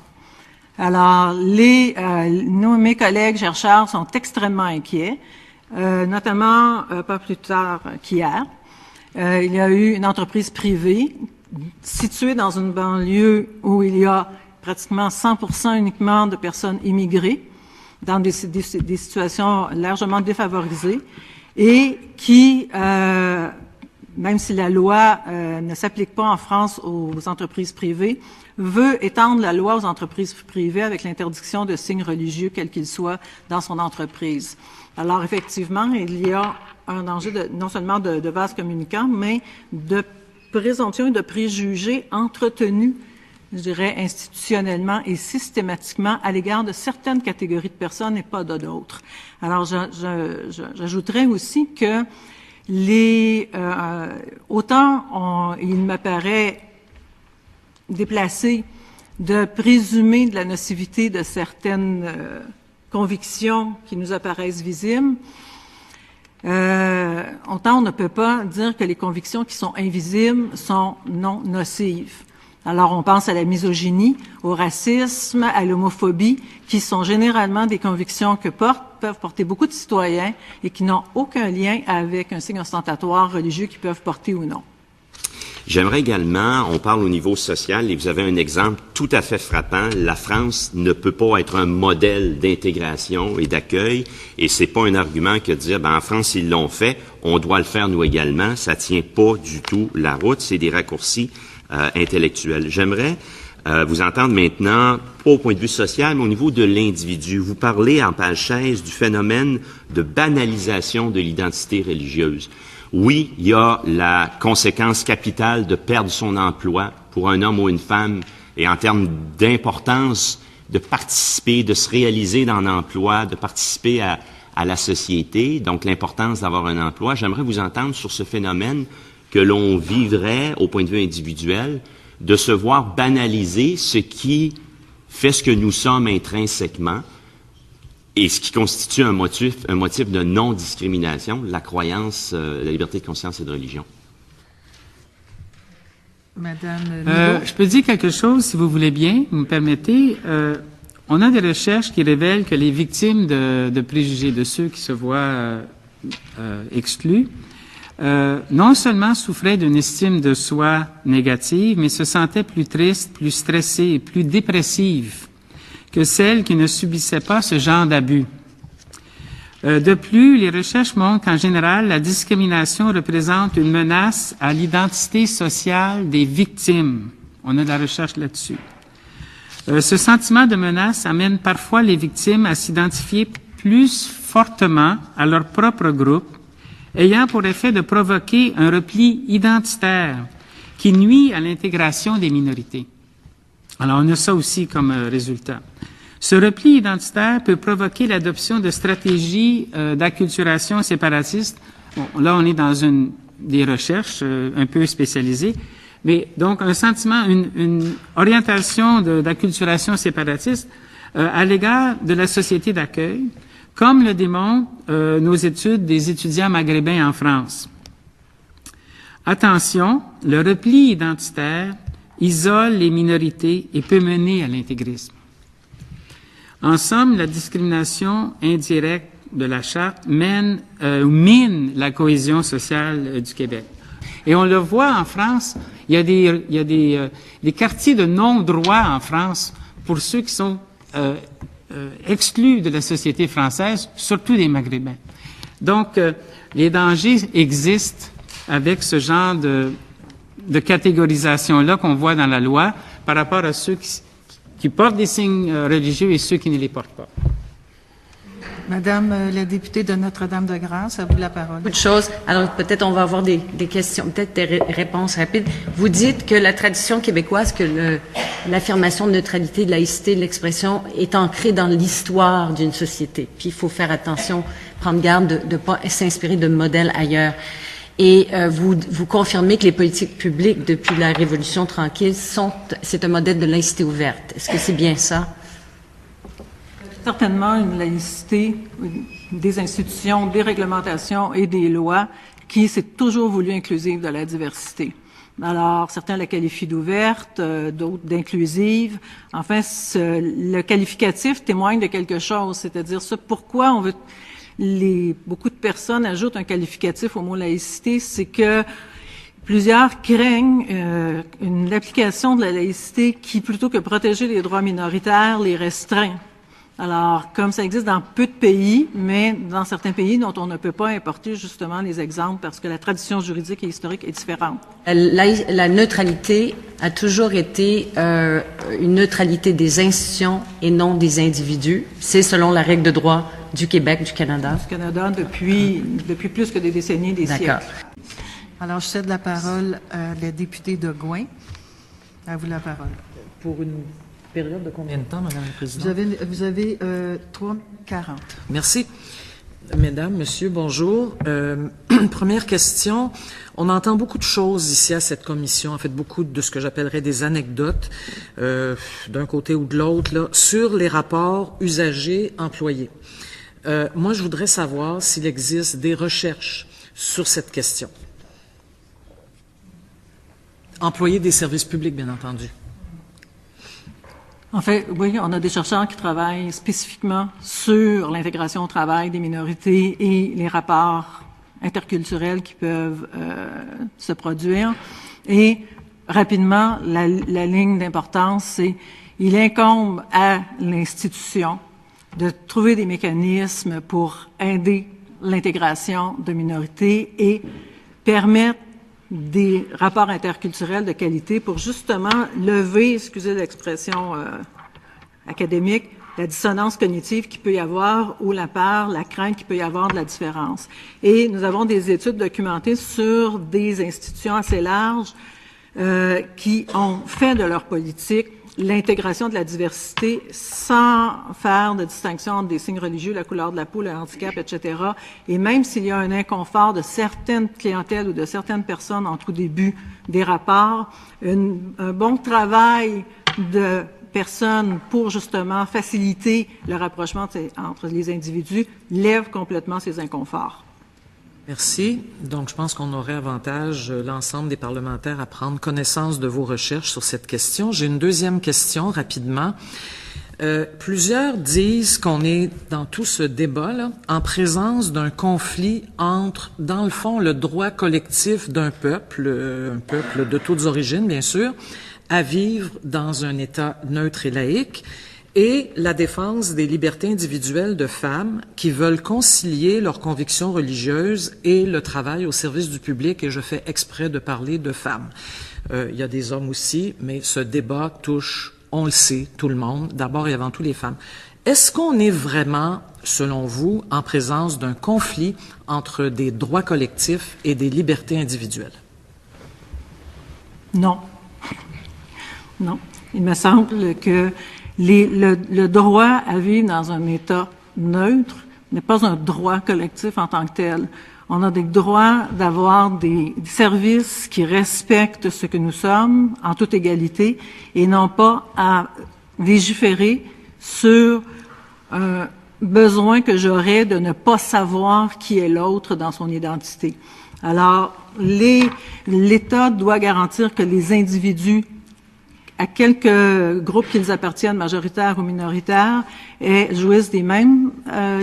Alors, mes collègues chercheurs sont extrêmement inquiets, notamment pas plus tard qu'hier. Il y a eu une entreprise privée située dans une banlieue où il y a pratiquement 100% uniquement de personnes immigrées dans des situations largement défavorisées et qui, même si la loi ne s'applique pas en France aux entreprises privées, veut étendre la loi aux entreprises privées avec l'interdiction de signes religieux, quels qu'ils soient, dans son entreprise. Alors, effectivement, il y a un danger non seulement de vase communicant, mais de présomption et de préjugés entretenus, je dirais, institutionnellement et systématiquement à l'égard de certaines catégories de personnes et pas d'autres. Alors, j'ajouterais aussi que autant il m'apparaît déplacé de présumer de la nocivité de certaines convictions qui nous apparaissent visibles, autant on ne peut pas dire que les convictions qui sont invisibles sont non nocives. Alors on pense à la misogynie, au racisme, à l'homophobie, qui sont généralement des convictions que peuvent porter beaucoup de citoyens et qui n'ont aucun lien avec un signe ostentatoire religieux qu'ils peuvent porter ou non. J'aimerais également, on parle au niveau social, et vous avez un exemple tout à fait frappant. La France ne peut pas être un modèle d'intégration et d'accueil, et c'est pas un argument que de dire, en France, ils l'ont fait, on doit le faire nous également. Ça tient pas du tout la route, c'est des raccourcis intellectuels. J'aimerais vous entendre maintenant, pas au point de vue social, mais au niveau de l'individu. Vous parlez en page 16 du phénomène de banalisation de l'identité religieuse. Oui, il y a la conséquence capitale de perdre son emploi pour un homme ou une femme, et en termes d'importance de participer, de se réaliser dans l'emploi, de participer à la société, donc l'importance d'avoir un emploi. J'aimerais vous entendre sur ce phénomène que l'on vivrait au point de vue individuel, de se voir banaliser ce qui fait ce que nous sommes intrinsèquement, et ce qui constitue un motif de non-discrimination, la croyance, la liberté de conscience et de religion. Madame je peux dire quelque chose, si vous voulez bien, vous me permettez. On a des recherches qui révèlent que les victimes de préjugés, de ceux qui se voient exclus, non seulement souffraient d'une estime de soi négative, mais se sentaient plus tristes, plus stressées et plus dépressives que celles qui ne subissaient pas ce genre d'abus. De plus, les recherches montrent qu'en général, la discrimination représente une menace à l'identité sociale des victimes. On a de la recherche là-dessus. Ce sentiment de menace amène parfois les victimes à s'identifier plus fortement à leur propre groupe, ayant pour effet de provoquer un repli identitaire qui nuit à l'intégration des minorités. Alors, on a ça aussi comme résultat. Ce repli identitaire peut provoquer l'adoption de stratégies d'acculturation séparatiste Bon, là, on est dans des recherches un peu spécialisées, mais donc un sentiment, une orientation d'acculturation séparatiste à l'égard de la société d'accueil, comme le démontrent nos études des étudiants maghrébins en France. Attention, le repli identitaire isole les minorités et peut mener à l'intégrisme. En somme, la discrimination indirecte de la Charte mine la cohésion sociale du Québec. Et on le voit en France, il y a des quartiers de non-droit en France pour ceux qui sont exclus de la société française, surtout les Maghrébins. Donc, les dangers existent avec ce genre de catégorisation-là qu'on voit dans la loi par rapport à ceux qui portent des signes religieux et ceux qui ne les portent pas. Madame la députée de Notre-Dame-de-Grâce, à vous la parole. Beaucoup de choses. Alors, peut-être on va avoir des questions, peut-être des réponses rapides. Vous dites que la tradition québécoise, que l'affirmation de neutralité, de laïcité, de l'expression est ancrée dans l'histoire d'une société. Puis, il faut faire attention, prendre garde de ne pas s'inspirer de modèles ailleurs. Et vous confirmez que les politiques publiques, depuis la Révolution tranquille, c'est un modèle de laïcité ouverte. Est-ce que c'est bien ça? Certainement une laïcité des institutions, des réglementations et des lois qui s'est toujours voulu inclusive de la diversité. Alors, certains la qualifient d'ouverte, d'autres d'inclusive. Enfin, le qualificatif témoigne de quelque chose, c'est-à-dire pourquoi on veut... Beaucoup de personnes ajoutent un qualificatif au mot laïcité, c'est que plusieurs craignent l'application de la laïcité qui, plutôt que protéger les droits minoritaires, les restreint. Alors, comme ça existe dans peu de pays, mais dans certains pays dont on ne peut pas importer justement les exemples parce que la tradition juridique et historique est différente. La neutralité a toujours été une neutralité des institutions et non des individus. C'est selon la règle de droit du Québec, du Canada. Du Canada depuis plus que des décennies, des siècles. Alors, je cède la parole à la députée de Gouin. À vous la parole. Pour une période de combien de temps, Madame la Présidente? Vous avez 3:40. Merci. Mesdames, Messieurs, bonjour. Première question. On entend beaucoup de choses ici à cette commission, en fait beaucoup de ce que j'appellerais des anecdotes, d'un côté ou de l'autre, là, sur les rapports usagers-employés. Moi, je voudrais savoir s'il existe des recherches sur cette question. Employés des services publics, bien entendu. En fait, oui, on a des chercheurs qui travaillent spécifiquement sur l'intégration au travail des minorités et les rapports interculturels qui peuvent se produire. Et rapidement, la ligne d'importance, c'est il incombe à l'institution de trouver des mécanismes pour aider l'intégration de minorités et permettre des rapports interculturels de qualité pour justement lever, excusez l'expression académique, la dissonance cognitive qu'il peut y avoir ou la peur, la crainte qu'il peut y avoir de la différence. Et nous avons des études documentées sur des institutions assez larges qui ont fait de leur politique l'intégration de la diversité sans faire de distinction entre des signes religieux, la couleur de la peau, le handicap, etc. Et même s'il y a un inconfort de certaines clientèles ou de certaines personnes en tout début des rapports, un bon travail de personnes pour justement faciliter le rapprochement entre les individus lève complètement ces inconforts. Merci. Donc, je pense qu'on aurait avantage, l'ensemble des parlementaires, à prendre connaissance de vos recherches sur cette question. J'ai une deuxième question, rapidement. Plusieurs disent qu'on est, dans tout ce débat-là, en présence d'un conflit entre, dans le fond, le droit collectif d'un peuple, un peuple de toutes origines, bien sûr, à vivre dans un État neutre et laïque, et la défense des libertés individuelles de femmes qui veulent concilier leurs convictions religieuses et le travail au service du public, et je fais exprès de parler de femmes. Il y a des hommes aussi, mais ce débat touche, on le sait, tout le monde, d'abord et avant tout les femmes. Est-ce qu'on est vraiment, selon vous, en présence d'un conflit entre des droits collectifs et des libertés individuelles? Non. Non. Il me semble que le droit à vivre dans un État neutre n'est pas un droit collectif en tant que tel. On a des droits d'avoir des services qui respectent ce que nous sommes en toute égalité et non pas à légiférer sur un besoin que j'aurais de ne pas savoir qui est l'autre dans son identité. Alors, l'État doit garantir que les individus, à quelque groupe qu'ils appartiennent, majoritaires ou minoritaires, jouissent des mêmes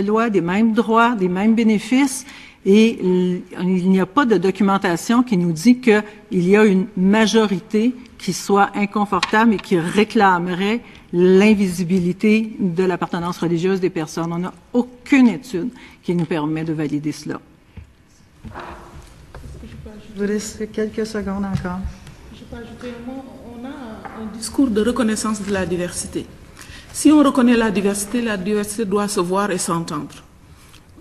lois, des mêmes droits, des mêmes bénéfices. Et il n'y a pas de documentation qui nous dit qu'il y a une majorité qui soit inconfortable et qui réclamerait l'invisibilité de l'appartenance religieuse des personnes. On n'a aucune étude qui nous permet de valider cela. Je vous laisse quelques secondes encore. Je peux ajouter un mot. On a un discours de reconnaissance de la diversité. Si on reconnaît la diversité doit se voir et s'entendre.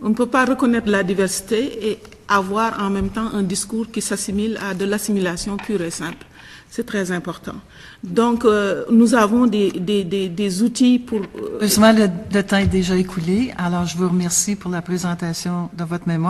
On ne peut pas reconnaître la diversité et avoir en même temps un discours qui s'assimile à de l'assimilation pure et simple. C'est très important. Donc, nous avons des outils pour... Heureusement, le temps est déjà écoulé. Alors, je vous remercie pour la présentation de votre mémoire.